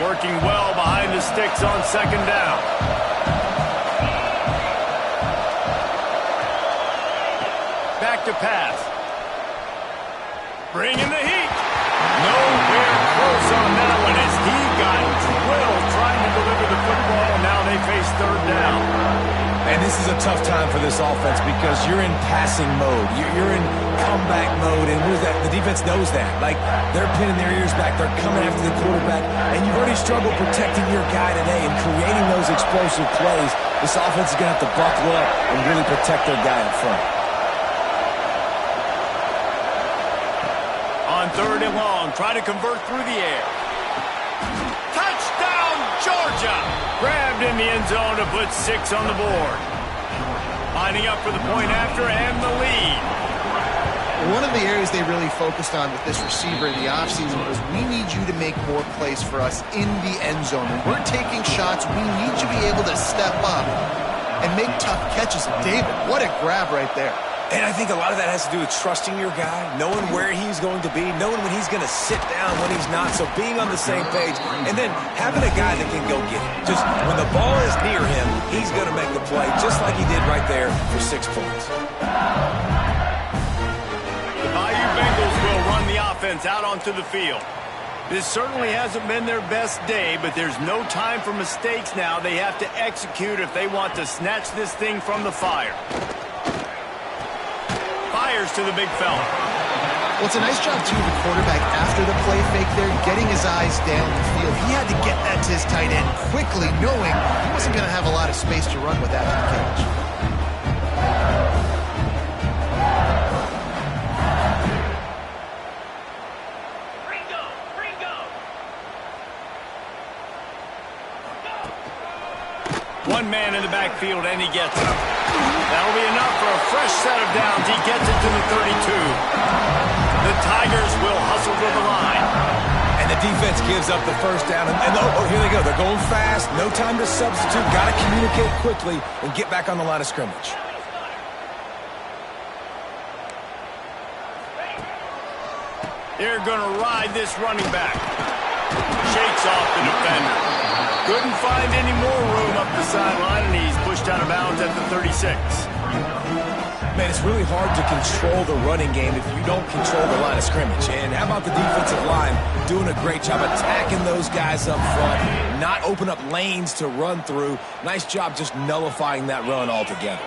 Working well behind the sticks on 2nd down. Back to pass. Bringing the heat. Nowhere close on that one as he got drilled trying to deliver the football, and now they face 3rd down. And this is a tough time for this offense because you're in passing mode. You're in comeback mode, and what is that? The defense knows that. Like, they're pinning their ears back. They're coming after the quarterback, and you've already struggled protecting your guy today and creating those explosive plays. This offense is going to have to buckle up and really protect their guy in front. On 3rd and long, try to convert through the air. Touchdown, Georgia! Grabbed in the end zone to put 6 on the board. Lining up for the point after and the lead. One of the areas they really focused on with this receiver in the offseason was we need you to make more plays for us in the end zone. When we're taking shots, we need you to be able to step up and make tough catches. And David, what a grab right there. And I think a lot of that has to do with trusting your guy, knowing where he's going to be, knowing when he's going to sit down, when he's not, so being on the same page, and then having a guy that can go get it. Just when the ball is near him, he's going to make the play, just like he did right there for 6 points. The Bayou Bengals will run the offense out onto the field. This certainly hasn't been their best day, but there's no time for mistakes now. They have to execute if they want to snatch this thing from the fire. Fires to the big fella. Well, it's a nice job, too, the quarterback after the play fake there, getting his eyes down the field. He had to get that to his tight end quickly, knowing he wasn't going to have a lot of space to run with after the catch. One man in the backfield, and he gets it. That'll be enough for a fresh set of downs. He gets it to the 32. The Tigers will hustle to the line. And the defense gives up the first down. And oh, here they go. They're going fast. No time to substitute. Got to communicate quickly and get back on the line of scrimmage. They're going to ride this running back. Shakes off the defender. Couldn't find any more room up the sideline, and he's pushed out of bounds at the 36. Man, it's really hard to control the running game if you don't control the line of scrimmage. And how about the defensive line doing a great job attacking those guys up front, not open up lanes to run through. Nice job just nullifying that run altogether.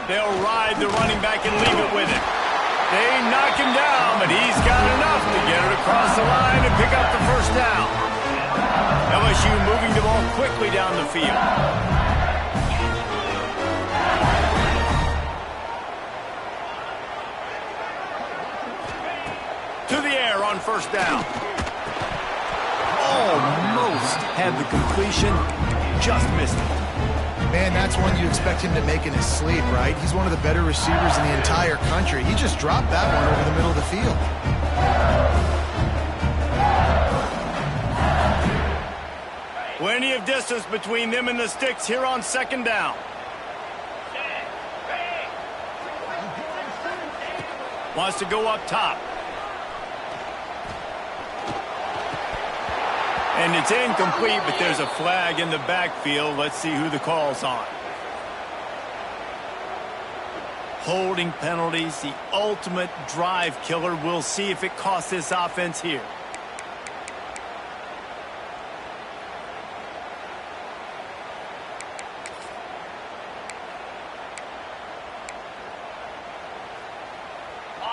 They'll ride the running back and leave it with him. They knock him down, but he's got enough to get it across the line and pick up the first down. LSU moving the ball quickly down the field. To the air on first down. Almost had the completion, just missed it. Man, that's one you expect him to make in his sleep, right? He's one of the better receivers in the entire country. He just dropped that one over the middle of the field. Plenty of distance between them and the sticks here on second down. Wants to go up top. And it's incomplete, but there's a flag in the backfield. Let's see who the call's on. Holding penalties, the ultimate drive killer. We'll see if it costs this offense here.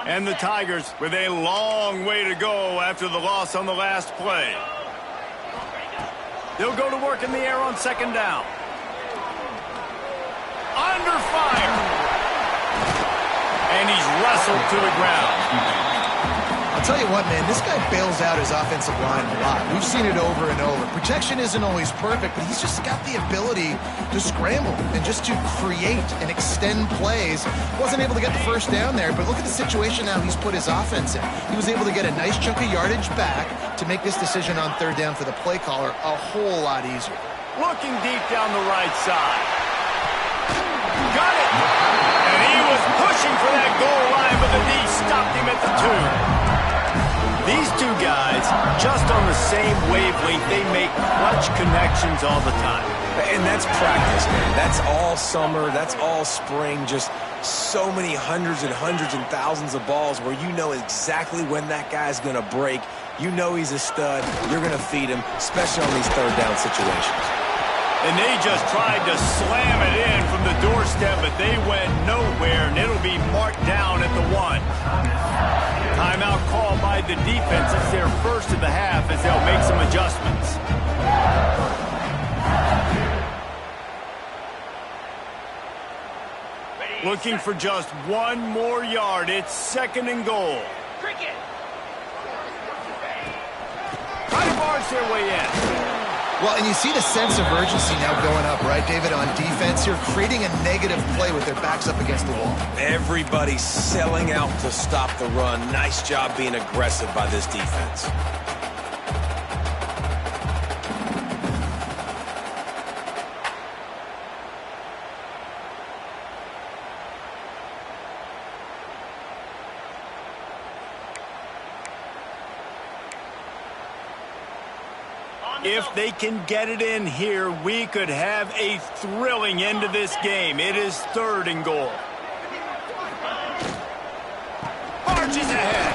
And the Tigers with a long way to go after the loss on the last play. They'll go to work in the air on second down. Under fire. And he's wrestled to the ground. I'll tell you what, man, this guy bails out his offensive line a lot. We've seen it over and over. Protection isn't always perfect, but he's just got the ability to scramble and just to create and extend plays. Wasn't able to get the first down there, but look at the situation now he's put his offense in. He was able to get a nice chunk of yardage back to make this decision on third down for the play caller a whole lot easier. Looking deep down the right side. Got it! And he was pushing for that goal line, but the D stopped him at the 2. These two guys, just on the same wavelength, they make clutch connections all the time. And that's practice, man. That's all summer. That's all spring. Just so many hundreds and thousands of balls where you know exactly when that guy's going to break. You know he's a stud. You're going to feed him, especially on these third down situations. And they just tried to slam it in from the doorstep, but they went nowhere, and it'll be marked down at the 1. Timeout called by the defense. It's their first of the half as they'll make some adjustments. Looking for just one more yard. It's second and goal. Cricket. Try to barge their way in. Well, and you see the sense of urgency now going up, right, David, on defense. You're creating a negative play with their backs up against the wall. Everybody's selling out to stop the run. Nice job being aggressive by this defense. If they can get it in here, we could have a thrilling end to this game. It is third and goal. Marches ahead.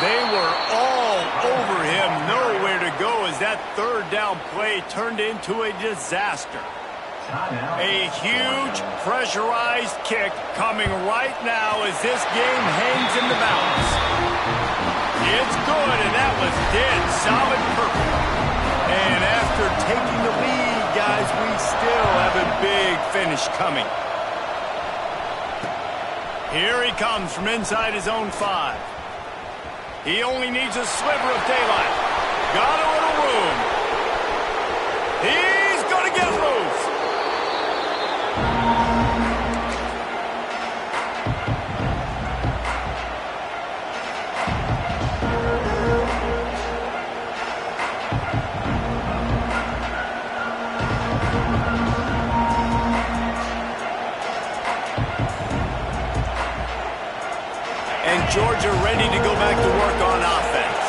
They were all over him. Nowhere to go as that third down play turned into a disaster. A huge pressurized kick coming right now as this game hangs in the balance. It's good, and that was dead solid purple. And after taking the lead, guys, we still have a big finish coming. Here he comes from inside his own 5. He only needs a sliver of daylight. Got a little room. He's going to get loose. Georgia ready to go back to work on offense.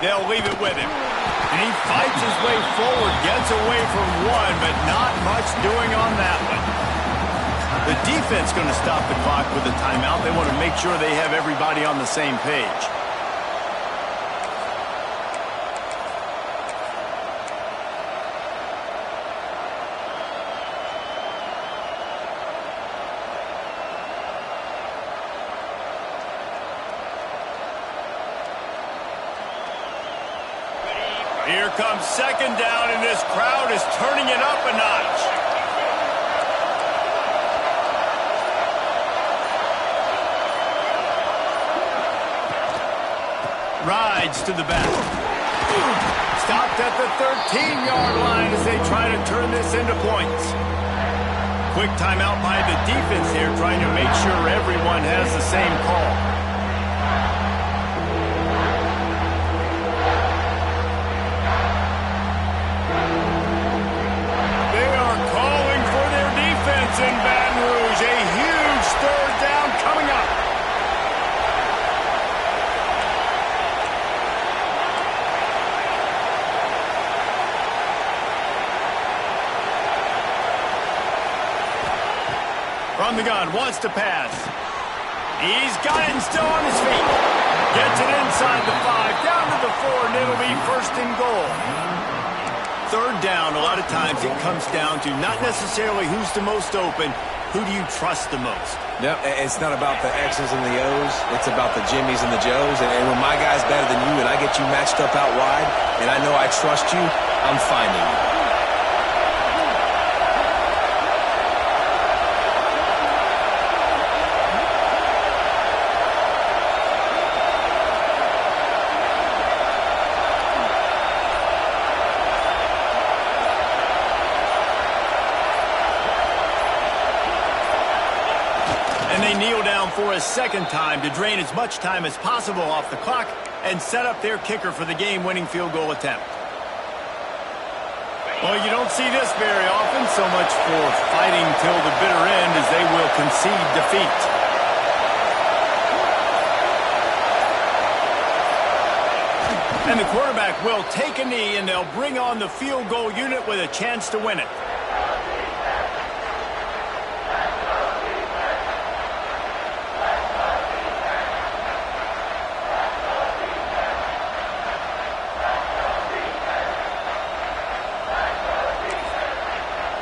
They'll leave it with him. And he fights his way forward, gets away from one, but not much doing on that one. The defense going to stop the clock with a timeout. They want to make sure they have everybody on the same page. Here comes second down, and this crowd is turning it up a notch. Rides to the back. Stopped at the 13-yard line as they try to turn this into points. Quick timeout by the defense here, trying to make sure everyone has the same call. In Baton Rouge, a huge third down coming up. From the gun, wants to pass. He's got it and still on his feet. Gets it inside the 5, down to the 4, and it'll be first and goal. Third down, a lot of times it comes down to not necessarily who's the most open, who do you trust the most? No, it's not about the X's and the O's. It's about the Jimmies and the Joes. And when my guy's better than you and I get you matched up out wide and I know I trust you, I'm finding you. For a second time to drain as much time as possible off the clock and set up their kicker for the game-winning field goal attempt. Well, you don't see this very often, so much for fighting till the bitter end as they will concede defeat. And the quarterback will take a knee, and they'll bring on the field goal unit with a chance to win it.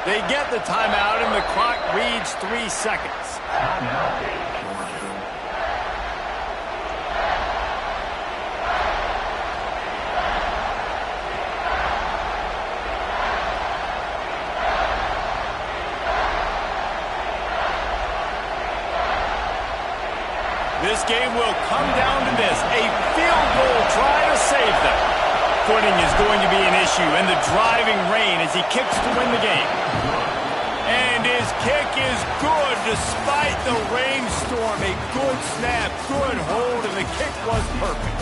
They get the timeout, and the clock reads 3 seconds. This game will come down to this, a field goal try to save them. Footing is going to be an issue, and the driving rain as he kicks to win the game. And his kick is good despite the rainstorm. A good snap, good hold, and the kick was perfect.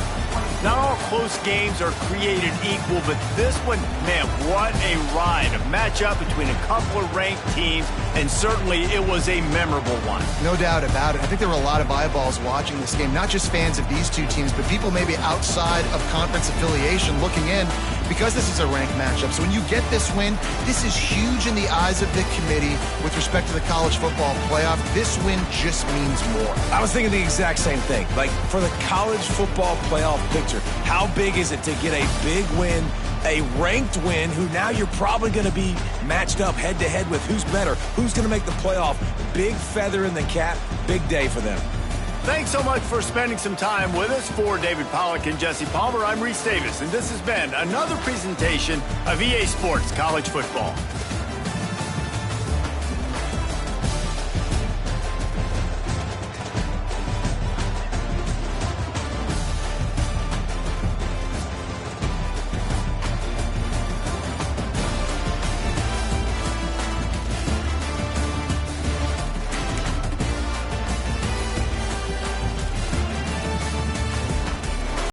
Not all close games are created equal, but this one, man, what a ride. A matchup between a couple of ranked teams, and certainly it was a memorable one. No doubt about it. I think there were a lot of eyeballs watching this game, not just fans of these two teams, but people maybe outside of conference affiliation looking in because this is a ranked matchup. So when you get this win, this is huge in the eyes of the committee with respect to the college football playoff. This win just means more. I was thinking the exact same thing. Like, for the college football playoff picture, how big is it to get a big win, a ranked win, who now you're probably going to be matched up head-to-head with who's better, who's going to make the playoff. Big feather in the cap, big day for them. Thanks so much for spending some time with us. For David Pollack and Jesse Palmer, I'm Reese Davis, and this has been another presentation of EA Sports College Football.